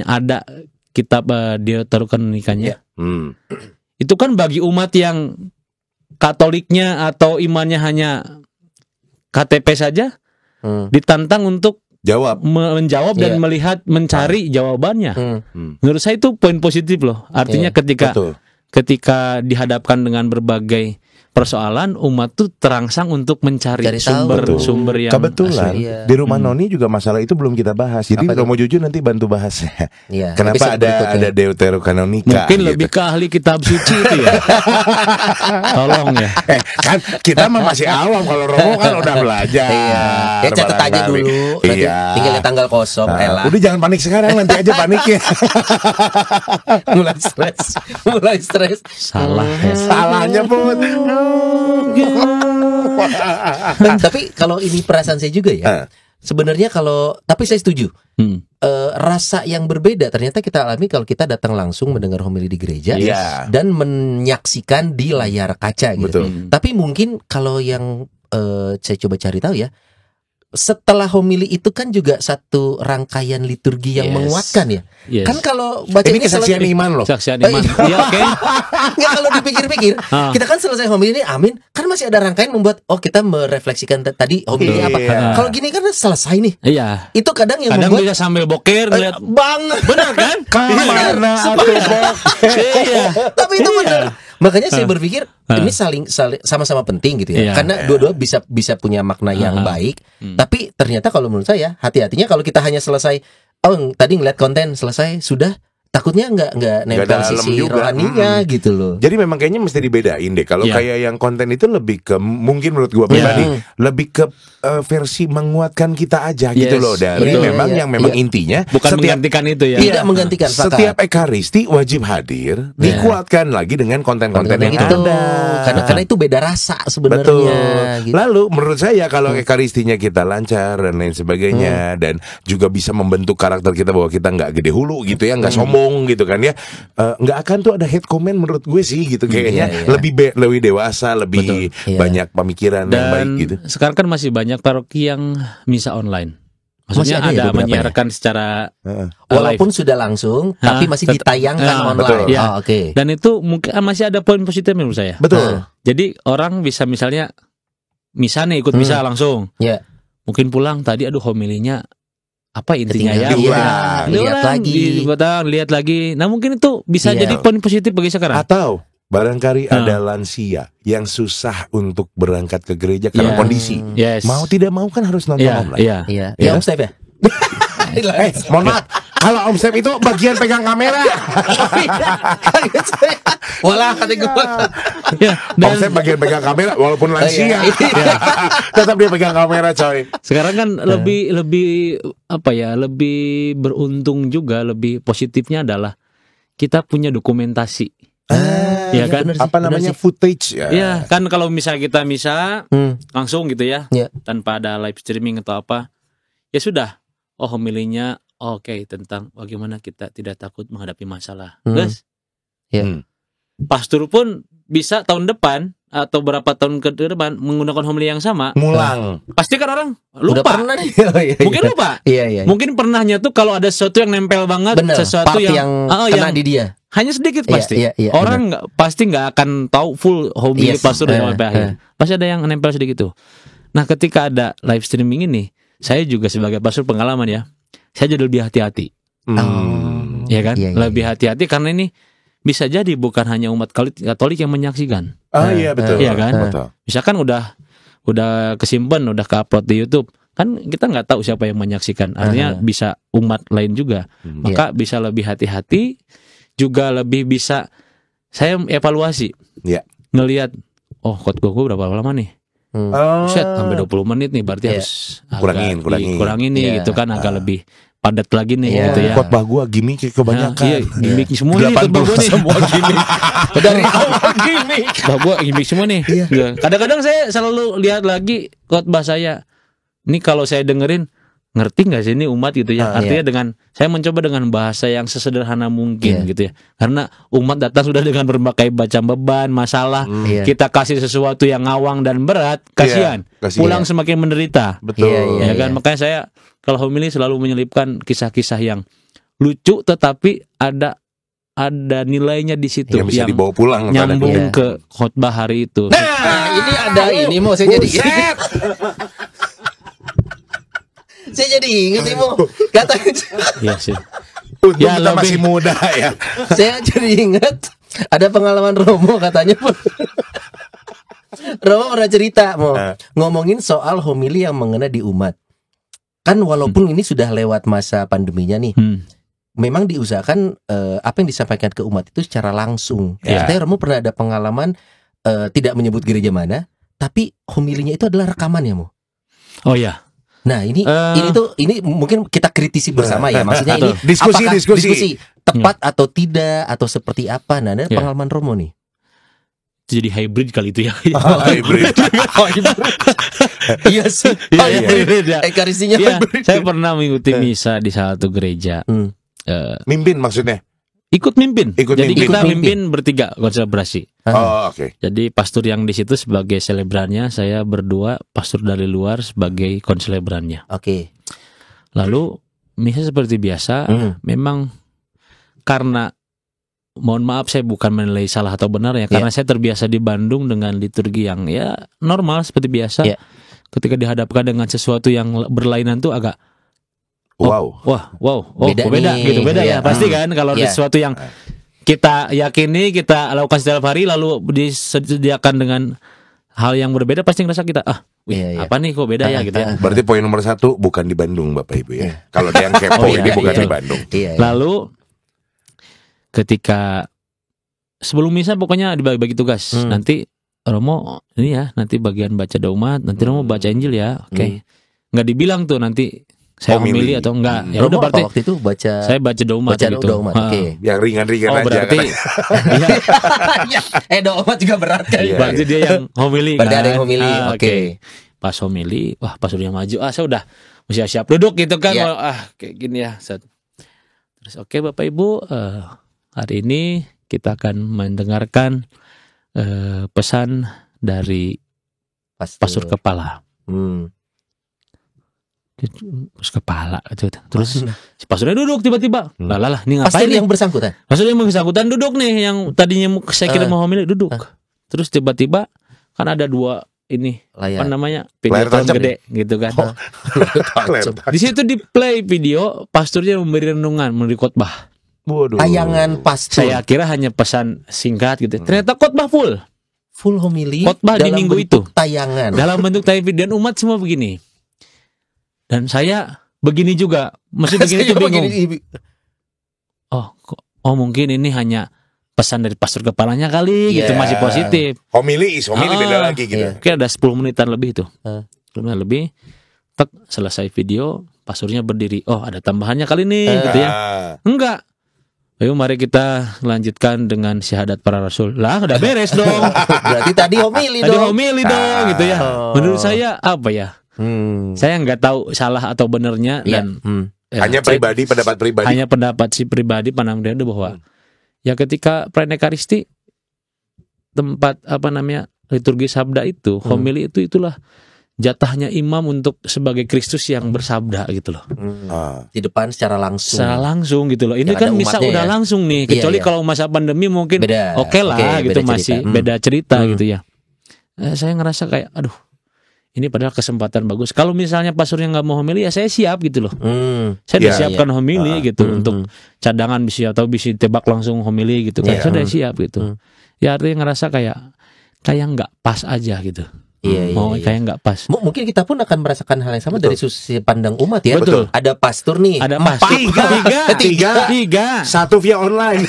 ada kitab Deuterokanonikannya. Itu kan bagi umat yang Katoliknya atau imannya hanya KTP saja, ditantang untuk menjawab dan melihat mencari jawabannya. Menurut saya itu poin positif loh. Artinya ketika dihadapkan dengan berbagai persoalan, umat tuh terangsang untuk mencari sumber yang kebetulan di rumah Noni juga masalah itu belum kita bahas. Jadi kalau mau jujur nanti bantu bahas. Kenapa ada Deuterokanonika? Mungkin lebih ke ahli kitab suci itu ya. Tolong ya. Kan kita mah masih awam, kalau Romo kan udah belajar. Ya catat aja dulu. Nanti tinggal lihat tanggal kosong. Udah jangan panik sekarang, nanti aja paniknya. Mulai stres. Salahnya pun. Tapi kalau ini perasaan saya juga ya. Sebenarnya tapi saya setuju. Rasa yang berbeda ternyata kita alami kalau kita datang langsung mendengar homili di gereja dan menyaksikan di layar kaca gitu. Tapi mungkin kalau yang saya coba cari tahu ya, setelah homili itu kan juga satu rangkaian liturgi yang menguatkan ya. Kan kalau baca ini kesaksian iman loh. Kesaksian iman. Iya, oke. Nggak, kalau dipikir-pikir, kita kan selesai homili ini, amin. Kan masih ada rangkaian membuat kita merefleksikan tadi homili apa. Kalau gini kan selesai nih. Iya. Itu kadang yang kadang membuat bisa sambil boker lihat banget. Benar kan? Karena aku Tapi itu benar. Makanya saya berpikir ini saling sama-sama penting gitu ya. Karena dua-dua bisa punya makna yang baik. Tapi ternyata kalau menurut saya hati-hatinya kalau kita hanya selesai tadi ngeliat konten selesai sudah, takutnya nggak nempel sisi rohaninya gitu loh. Jadi memang kayaknya mesti dibedain deh. Kalau kayak yang konten itu lebih ke, mungkin menurut gua pribadi lebih ke versi menguatkan kita aja gitu loh. Dari yang memang intinya bukan menggantikan itu ya. Tidak menggantikan. Setiap ekaristi wajib hadir, dikuatkan lagi dengan konten-konten yang ada. Karena itu beda rasa sebenarnya. Gitu. Lalu menurut saya kalau ekaristinya kita lancar dan lain sebagainya, dan juga bisa membentuk karakter kita bahwa kita nggak gede hulu gitu ya, nggak sombong gitu kan ya, nggak akan tuh ada hate comment menurut gue sih gitu kayaknya. Lebih dewasa, lebih banyak pemikiran yang baik gitu. Sekarang kan masih banyak paroki yang misa online. Maksudnya ada menyiarkan secara walaupun sudah langsung, tapi masih ditayangkan online. Oke. Dan itu mungkin masih ada poin positif menurut saya. Betul. Jadi orang bisa misalnya misa nih, ikut misa langsung. Mungkin pulang tadi homilinya apa intinya lihat lagi. Nah mungkin itu bisa jadi poin positif bagi sekarang. Atau barangkali ada lansia yang susah untuk berangkat ke gereja karena kondisi. Mau tidak mau kan harus nonton online. Ya Om Steve ya. Mohon maaf, kalau Om Steve itu bagian pegang kamera. Walah kata gue. Om Steve bagian pegang kamera walaupun lansia. Tetap dia pegang kamera coy. Sekarang kan lebih beruntung juga, lebih positifnya adalah kita punya dokumentasi. Ya kan? Apa namanya footage ya? Ya kan, kalau misalnya kita langsung gitu ya, tanpa ada live streaming atau apa, ya sudah. Homilinya tentang bagaimana kita tidak takut menghadapi masalah. Guys, pastor pun bisa tahun depan atau berapa tahun ke depan menggunakan homili yang sama. Ngulang. Pasti kan orang lupa. Mungkin lupa. Mungkin pernahnya tuh kalau ada sesuatu yang nempel banget, sesuatu yang kena di dia. Hanya sedikit pasti. Orang pasti nggak akan tahu full homili pastor sampai akhir. Pasti ada yang nempel sedikit tuh. Nah, ketika ada live streaming ini, saya juga sebagai pastor pengalaman ya, saya jadi lebih hati-hati. Ya kan? Lebih hati-hati karena ini bisa jadi bukan hanya umat Katolik yang menyaksikan. Iya betul. Iya kan? Misalkan udah kesimpan, udah ke-upload di YouTube, kan kita nggak tahu siapa yang menyaksikan. Artinya bisa umat lain juga. Maka bisa lebih hati-hati, juga lebih bisa saya evaluasi. Ngelihat khotbah gue berapa lama nih? Sampai 20 menit nih, berarti harus kurangin nih gitu kan, agak lebih padat lagi nih gitu ya. Khotbah gua gimmick kebanyakan. Gimmick semua nih khotbah gua nih. Semua gimmick. Dari awal gimmick. Khotbah gua gimmick semua nih. Kadang-kadang saya selalu lihat lagi khotbah saya. Ini kalau saya dengerin, ngerti nggak sih ini umat gitu ya. Artinya dengan saya mencoba dengan bahasa yang sesederhana mungkin gitu ya. Karena umat datang sudah dengan berbagai macam beban, masalah. Kita kasih sesuatu yang ngawang dan berat, kasihan. Pulang semakin menderita. Betul. Ya kan, makanya saya kalau homili selalu menyelipkan kisah-kisah yang lucu tetapi ada nilainya di situ yang bisa yang dibawa pulang nyambung ke khotbah hari itu. Nah, ini ada ini mau saya jadi saya jadi ingat nih mau katanya. Iya sih. Untung kita masih muda ya. Saya jadi ingat ada pengalaman Romo katanya. Romo pernah cerita mau ngomongin soal homili yang mengena di umat. Kan walaupun ini sudah lewat masa pandeminya nih. Memang diusahakan apa yang disampaikan ke umat itu secara langsung. Katanya Romo pernah ada pengalaman tidak menyebut gereja mana, tapi homilinya itu adalah rekaman ya, Mo. Oh ya. Nah, ini mungkin kita kritisi bersama ya. Maksudnya ini diskusi tepat atau tidak atau seperti apa. Nah, ada pengalaman Romo nih. Jadi hybrid kali itu ya. Hybrid. Iya sih. Hybrid ya. Ekaristinya hybrid. Saya pernah mengikuti misa di salah satu gereja. Mimpin maksudnya? Ikut mimpin. Jadi kita mimpin bertiga konselebrasi. Oke. Jadi pastor yang di situ sebagai selebrannya, saya berdua pastor dari luar sebagai konselebrannya. Oke. Lalu misa seperti biasa, memang karena mohon maaf saya bukan menilai salah atau benar ya, karena saya terbiasa di Bandung dengan liturgi yang ya normal seperti biasa. Ketika dihadapkan dengan sesuatu yang berlainan tuh agak beda gitu, beda ya pasti kan kalau sesuatu yang kita yakini, kita lakukan setiap hari lalu disediakan dengan hal yang berbeda, pasti ngerasa kita apa nih kok beda ya gitu ya. Berarti poin nomor 1 bukan di Bandung Bapak Ibu ya. Kalau ada yang kepo ini bukan di Bandung. Lalu ketika sebelum misa pokoknya dibagi-bagi tugas. Nanti Romo ini ya, nanti bagian baca doa umat, nanti Romo baca Injil ya. Oke. Nggak dibilang tuh nanti saya homili atau enggak. Ya udah berarti waktu itu saya baca doa umat gitu. Oke. Yang ringan-ringan aja. Berarti doa umat juga berat kan. Berarti dia yang homili. Berarti ada yang homili. Oke. Pas homili, pas udah maju, saya udah siap duduk gitu kan. Kayak gini ya. Terus oke Bapak Ibu, hari ini kita akan mendengarkan pesan dari pastor kepala. Kepala gitu. Terus si pastornya duduk tiba-tiba. Lah, ini ngapain pastor nih? Yang bersangkutan. Pastor yang bersangkutan duduk nih, yang tadinya saya kira mau homili duduk. Terus tiba-tiba kan ada dua ini layar. Apa namanya? Video gede gitu kan. Di situ di play video pastornya memberi renungan, memberi khotbah. Tayangan pastor. Saya kira hanya pesan singkat gitu. Ternyata khotbah full homili. Khotbah di minggu itu. Tayangan. Dalam bentuk tayangan dan umat semua begini. Dan saya begini juga, masih begini tuh bingung. Mungkin ini hanya pesan dari pastor kepalanya kali, gitu masih positif. Homili beda lagi gitu. Kayak ada 10 menitan lebih tuh. 10 menit lebih. Selesai video, pastornya berdiri. Ada tambahannya kali nih, gitu ya. Enggak. Ayo mari kita lanjutkan dengan syahadat para rasul. Lah udah beres dong. Berarti tadi homili dong, gitu ya. Menurut saya apa ya? Saya nggak tahu salah atau benernya dan hanya pendapat pribadi. Hanya pendapat si pribadi pandang dia bahwa ya ketika perayaan Ekaristi tempat liturgi sabda itu, homili itulah jatahnya imam untuk sebagai Kristus yang bersabda gitu loh. Di depan secara langsung gitu loh. Ini kan misa udah langsung nih, kecuali kalau masa pandemi mungkin oke lah gitu, masih beda cerita gitu ya. Saya ngerasa kayak ini padahal kesempatan bagus. Kalau misalnya pastornya nggak mau homili, ya saya siap gitu loh. Saya udah siapkan homili gitu untuk cadangan bisa tebak langsung homili gitu kan. Saya udah siap gitu. Ya artinya ngerasa kayak nggak pas aja gitu. Kayak nggak pas. Mungkin kita pun akan merasakan hal yang sama dari sisi pandang umat ya. Betul. Ada pastor nih. Ada pastor. Tiga. Satu via online.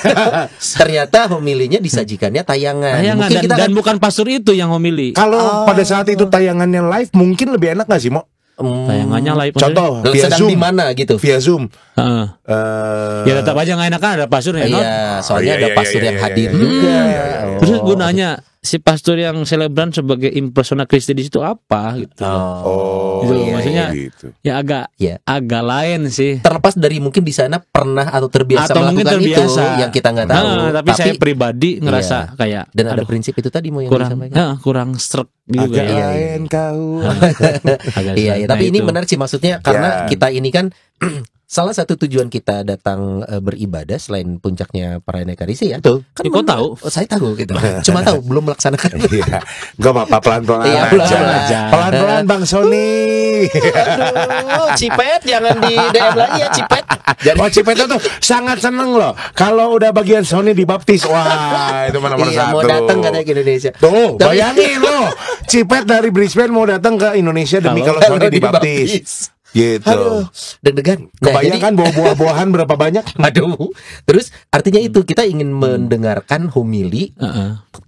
Ternyata homilinya disajikannya tayangan. Mungkin dan bukan pastor itu yang homili. Kalau pada saat itu tayangannya live, mungkin lebih enak nggak sih, Mo? Tayangannya live. Contoh via Zoom. Di mana gitu? Via Zoom. Ya tetap aja nggak enak kan ada pastor ya. Soalnya ada pastor yang hadir juga. Terus gue nanya, si pastor yang selebran sebagai impersona Kristi di situ apa gitu. Gitu, maksudnya gitu. ya agak lain sih. Terlepas dari mungkin di sana pernah atau terbiasa Atau mungkin melakukan terbiasa. itu yang kita nggak tahu. Tapi saya pribadi ngerasa kayak dan ada prinsip itu tadi mau yang kurang disampaikan. kurang stroke juga. Agak lain kau. Iya, tapi ini menarik sih, maksudnya karena kita ini kan salah satu tujuan kita datang beribadah selain puncaknya perayaan Ekaristi ya. Betul. Kan kok tahu? Saya tahu gitu. Cuma tahu belum melaksanakan. Iya, nggak apa-apa, pelan-pelan Iya, aja. pelan-pelan. Pelan-pelan Bang Sony. Aduh, Cipet jangan di DM lagi ya Cipet. Cipet itu tuh sangat seneng loh kalau udah bagian Sony dibaptis. Wah, itu nomor Iya, satu. mau datang katanya ke Indonesia. Tuh, bayangin loh, Cipet dari Brisbane mau datang ke Indonesia demi kalau Sony dibaptis. Gitu. Aduh, deg-degan. Kebayangkan bawa buah-buahan berapa banyak? Aduh. Terus artinya itu kita ingin mendengarkan homili.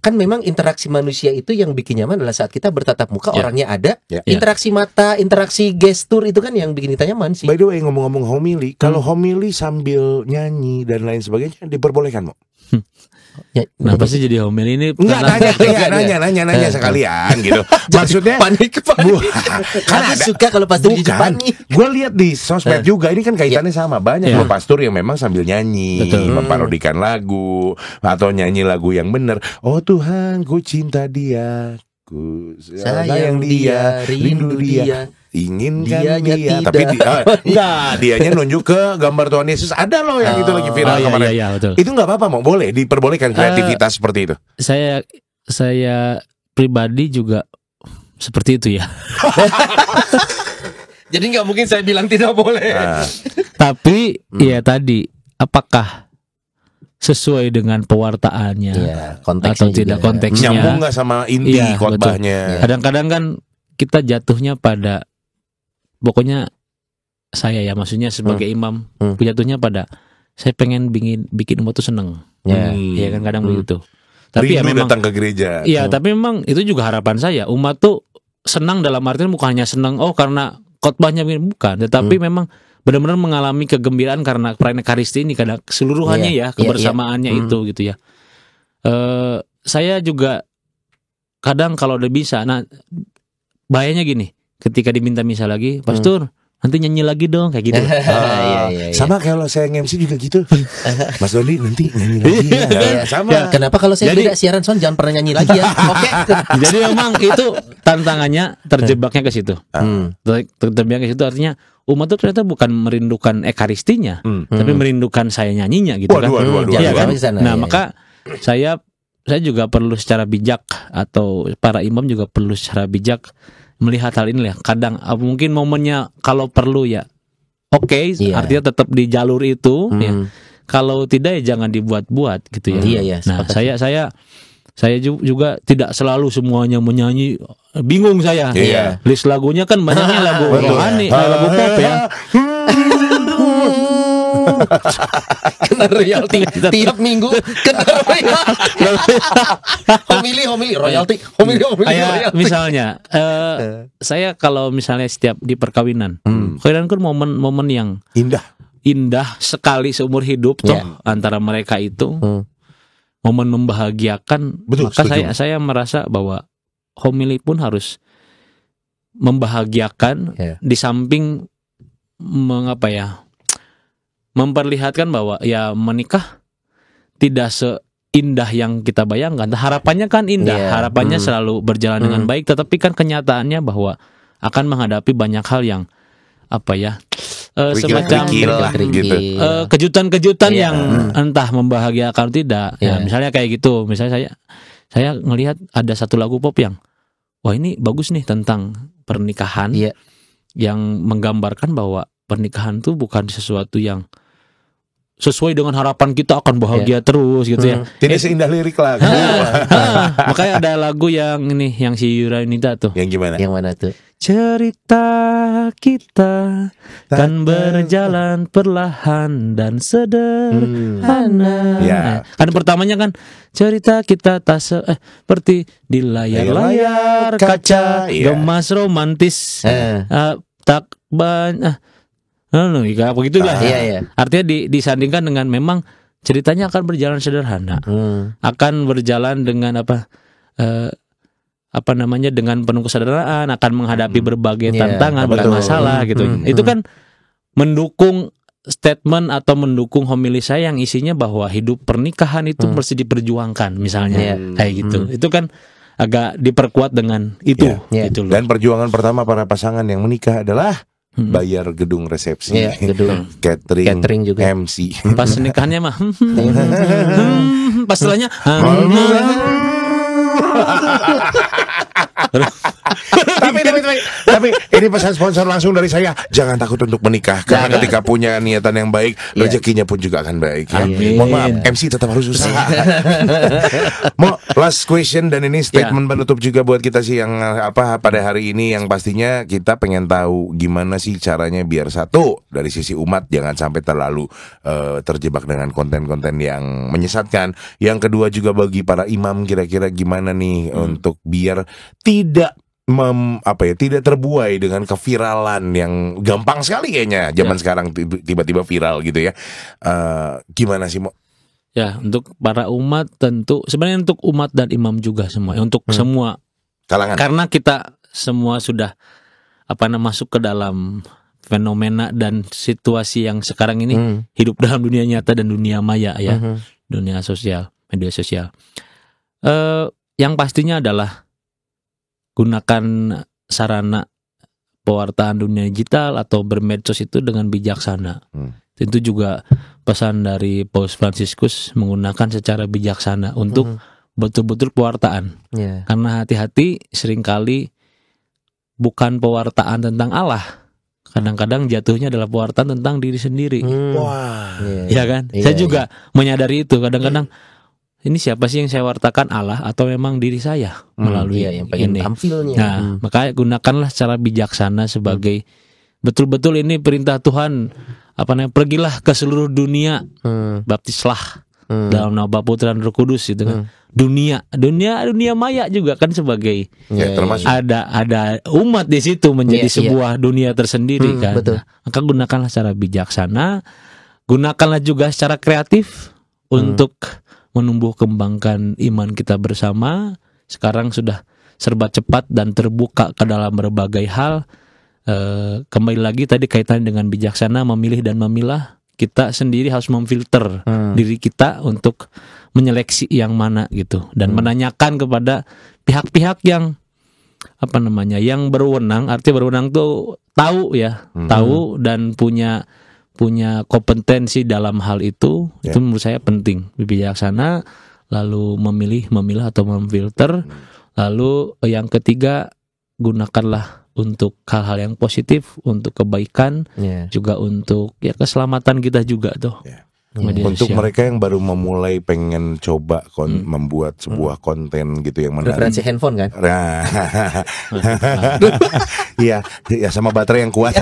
Kan memang interaksi manusia itu yang bikin nyaman adalah saat kita bertatap muka, orangnya ada. Interaksi mata, interaksi gestur itu kan yang bikin kita nyaman sih. By the way, ngomong-ngomong homili, kalau homili sambil nyanyi dan lain sebagainya diperbolehkan, Mo? Kenapa sih jadi homili ini? Enggak, nanya sekalian gitu. Maksudnya panik. Karena Aku suka kalau pastor jadi panik. Gue lihat di sosmed juga ini kan kaitannya sama banyak loh pastor yang memang sambil nyanyi, memparodikan lagu atau nyanyi lagu yang benar. Oh Tuhan, ku cinta dia, ku sayang dia, rindu dia. Inginkan dia, tapi dianya nunjuk ke gambar Tuhan Yesus. Ada loh yang itu lagi viral kemarin. Betul. Itu nggak apa-apa, Mau boleh diperbolehkan kreativitas seperti itu. Saya pribadi juga seperti itu ya. Jadi nggak mungkin saya bilang tidak boleh. Tapi ya tadi, apakah sesuai dengan pewartaannya atau tidak konteksnya? Nyambung nggak sama inti khotbahnya? Kadang-kadang kan kita jatuhnya pada, pokoknya saya ya, maksudnya sebagai imam, jatuhnya pada saya pengen bikin umat tuh seneng. Ya kan kadang begitu. Tapi ya memang datang ke gereja. Iya, tapi memang itu juga harapan saya. Umat tuh senang dalam artian bukan hanya senang karena khotbahnya begini, bukan, tetapi memang benar-benar mengalami kegembiraan karena perayaan Ekaristi ini, kadang keseluruhannya kebersamaannya itu gitu ya. Saya juga kadang kalau udah bisa, bahayanya gini, ketika diminta misa lagi, pastor nanti nyanyi lagi dong, kayak gitu. Sama kalau saya nge-MC juga gitu. Mas Doni nanti nyanyi lagi ya. Sama. Kenapa kalau saya beda siaran Son jangan pernah nyanyi lagi ya? Oke. Jadi memang itu tantangannya, terjebaknya ke situ. Terjebaknya ke situ artinya umat itu ternyata bukan merindukan Ekaristinya, tapi merindukan saya nyanyinya gitu kan. Nah, maka saya juga perlu secara bijak, atau para imam juga perlu secara bijak melihat hal ini lah. Kadang mungkin momennya kalau perlu ya artinya tetap di jalur itu ya. Kalau tidak ya jangan dibuat-buat gitu ya. Nah, saya juga tidak selalu semuanya menyanyi, bingung saya. List lagunya kan banyaknya lagu rohani, lagu pop ya. Kena royalti tiap minggu, kena royalti. homili royalti. Misalnya saya kalau misalnya setiap di perkawinan, perkawinan kan momen yang indah sekali seumur hidup antara mereka itu, momen membahagiakan. Betul, maka saya merasa bahwa homili pun harus membahagiakan, di samping memperlihatkan bahwa ya menikah tidak seindah yang kita bayangkan. Harapannya kan indah, harapannya selalu berjalan dengan baik, tetapi kan kenyataannya bahwa akan menghadapi banyak hal yang semacam kejutan-kejutan yang entah membahagiakan tidak. Misalnya kayak gitu. Misalnya saya ngelihat ada satu lagu pop yang ini bagus nih tentang pernikahan, yang menggambarkan bahwa pernikahan itu bukan sesuatu yang sesuai dengan harapan kita akan bahagia terus gitu ya. Tidak seindah lirik lagu. Makanya ada lagu yang ini, yang si Yurainita tuh. Yang gimana? Yang mana tuh? Cerita kita kan berjalan perlahan dan sederhana. Kan pertamanya kan cerita kita tak seperti di layar-layar kaca, gemas romantis, tak banyak. Begitulah. Artinya disandingkan dengan memang ceritanya akan berjalan sederhana, akan berjalan dengan dengan penuh kesadaran akan menghadapi berbagai tantangan, berbagai masalah gitu. Itu kan mendukung statement atau mendukung homili saya yang isinya bahwa hidup pernikahan itu mesti diperjuangkan misalnya kayak gitu. Itu kan agak diperkuat dengan itu gitu loh. Dan perjuangan pertama para pasangan yang menikah adalah bayar gedung resepsi, gedung catering juga, MC. Pas nikahannya mah pas setelahnya tapi ini pesan sponsor langsung dari saya, jangan takut untuk menikah karena ketika punya niatan yang baik, rezekinya pun juga akan baik ya. Mohon maaf, MC tetap harus usaha. Mau last question dan ini statement penutup juga buat kita sih yang pada hari ini yang pastinya kita pengen tahu gimana sih caranya biar satu dari sisi umat jangan sampai terlalu terjebak dengan konten-konten yang menyesatkan. Yang kedua juga bagi para imam kira-kira gimana nih untuk biar tidak tidak terbuai dengan keviralan yang gampang sekali kayaknya zaman sekarang tiba-tiba viral gitu ya. Gimana sih Mo? Ya, untuk para umat tentu sebenarnya untuk umat dan imam juga semua, untuk semua kalangan. Karena kita semua sudah masuk ke dalam fenomena dan situasi yang sekarang ini hidup dalam dunia nyata dan dunia maya ya, dunia sosial, media sosial. Yang pastinya adalah gunakan sarana pewartaan dunia digital atau bermedsos itu dengan bijaksana. Tentu juga pesan dari Paus Fransiskus menggunakan secara bijaksana untuk betul-betul pewartaan. Karena hati-hati seringkali bukan pewartaan tentang Allah. Kadang-kadang jatuhnya adalah pewartaan tentang diri sendiri. Ya kan? Saya juga menyadari itu. Kadang-kadang ini siapa sih yang saya wartakan, Allah atau memang diri saya melalui yang pengen tampilnya. Nah, makanya gunakanlah secara bijaksana sebagai betul-betul ini perintah Tuhan. Pergilah ke seluruh dunia, baptislah dalam nama Bapa Putra dan Roh Kudus gitu kan. Dunia maya juga kan sebagai termasuk ada umat di situ menjadi sebuah dunia tersendiri kan. Betul. Maka gunakanlah secara bijaksana, gunakanlah juga secara kreatif untuk menumbuh kembangkan iman kita bersama. Sekarang sudah serba cepat dan terbuka ke dalam berbagai hal. Kembali lagi tadi kaitannya dengan bijaksana, memilih dan memilah. Kita sendiri harus memfilter diri kita untuk menyeleksi yang mana gitu, dan menanyakan kepada pihak-pihak yang yang berwenang. Artinya berwenang tuh tahu tahu dan punya kompetensi dalam hal itu. Itu menurut saya penting, bijaksana, lalu memilah atau memfilter. Lalu yang ketiga, gunakanlah untuk hal-hal yang positif, untuk kebaikan, juga untuk keselamatan kita juga tuh. Untuk mereka yang baru memulai pengen coba membuat sebuah konten gitu yang menarik. Referensi handphone kan? Iya, sama baterai yang kuat.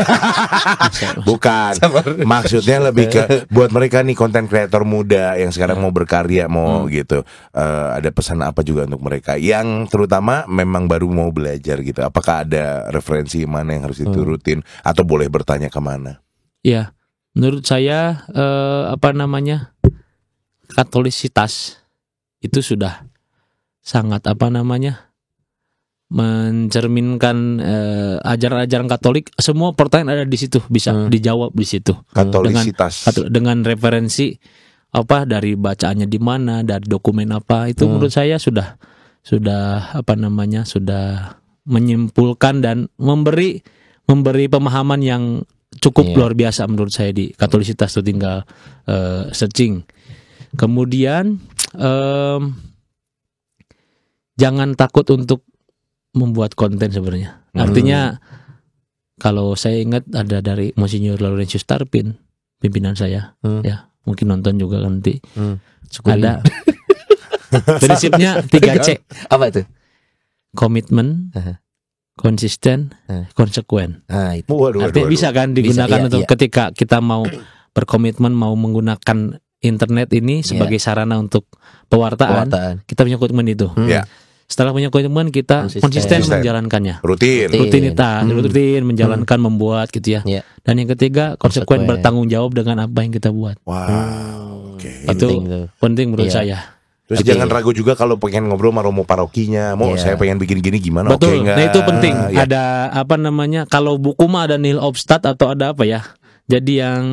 Bukan. Maksudnya lebih ke buat mereka nih konten kreator muda yang sekarang mau berkarya, mau gitu. Ada pesan apa juga untuk mereka yang terutama memang baru mau belajar gitu. Apakah ada referensi mana yang harus diturutin atau boleh bertanya kemana? Iya. Menurut saya Katolisitas itu sudah sangat mencerminkan ajaran-ajaran Katolik. Semua pertanyaan ada di situ, bisa dijawab di situ. Katolisitas dengan referensi dari bacaannya di mana, dari dokumen apa, itu menurut saya sudah menyimpulkan dan memberi pemahaman yang cukup luar biasa menurut saya di Katolisitas. Itu tinggal searching. Kemudian jangan takut untuk membuat konten sebenarnya. Artinya kalau saya ingat ada dari Monsinyur Laurentius Tarpin, pimpinan saya, ya mungkin nonton juga nanti. Ada prinsipnya 3C. Apa itu? Komitmen, konsisten, konsekuen. Artinya bisa kan digunakan untuk ketika kita mau berkomitmen, mau menggunakan internet ini sebagai sarana untuk pewartaan. Kita punya komitmen itu. Setelah punya komitmen, kita konsisten menjalankannya. Rutinitas, rutin menjalankan, membuat gitu ya. Dan yang ketiga, konsekuen, bertanggung jawab dengan apa yang kita buat. Wow. Itu penting menurut saya. Terus jangan ragu juga kalau pengen ngobrol sama Romo parokinya, mau saya pengen bikin gini gimana? Betul. Oke, nah itu penting. Ada apa namanya? Kalau buku mah ada nil obstat atau ada apa ya? Jadi yang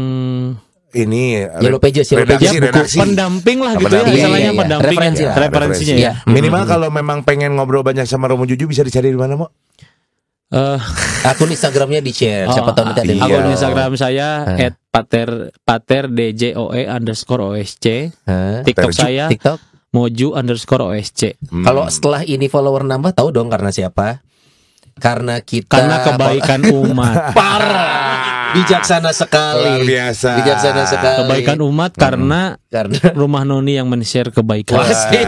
ini Yellow Pages, buku pendamping lah gitu ya, istilahnya pendamping referensinya ya. Minimal kalau memang pengen ngobrol banyak sama Romo Juju bisa dicari di mana, Mo? Akun Instagramnya di share. Siapa tahu nanti ada yang akun Instagram saya @paterDJOE_OSC. TikTok saya Moju_OSC. Kalau setelah ini follower nambah, tahu dong karena siapa? Karena kebaikan umat. Parah. Bijaksana sekali. Luar biasa. Bijaksana sekali. Kebaikan umat karena Rumah Noni yang men-share kebaikan. Oke.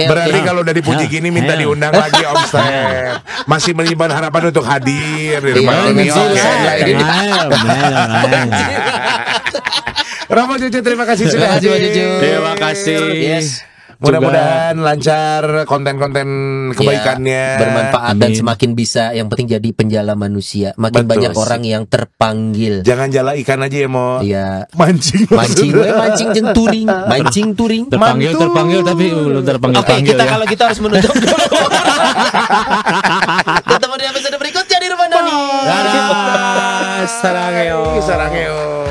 Berarti kalau udah dipuji gini minta diundang lagi Om Step. Masih menyimpan harapan untuk hadir di Rumah Noni. Romo Juju, terima kasih sudah hadir. Terima kasih. Mudah-mudahan lancar konten-konten kebaikannya, bermanfaat dan semakin bisa. Yang penting jadi penjala manusia. Makin banyak orang yang terpanggil. Jangan jala ikan aja ya, Mo. Iya. Mancing jeung turing. Mancing turing. Terpanggil tapi belum terpanggil. Oke, kita harus menutup dulu. Ketemu di episode berikutnya di Rumah Noni. Sarangeo. Sarangeo.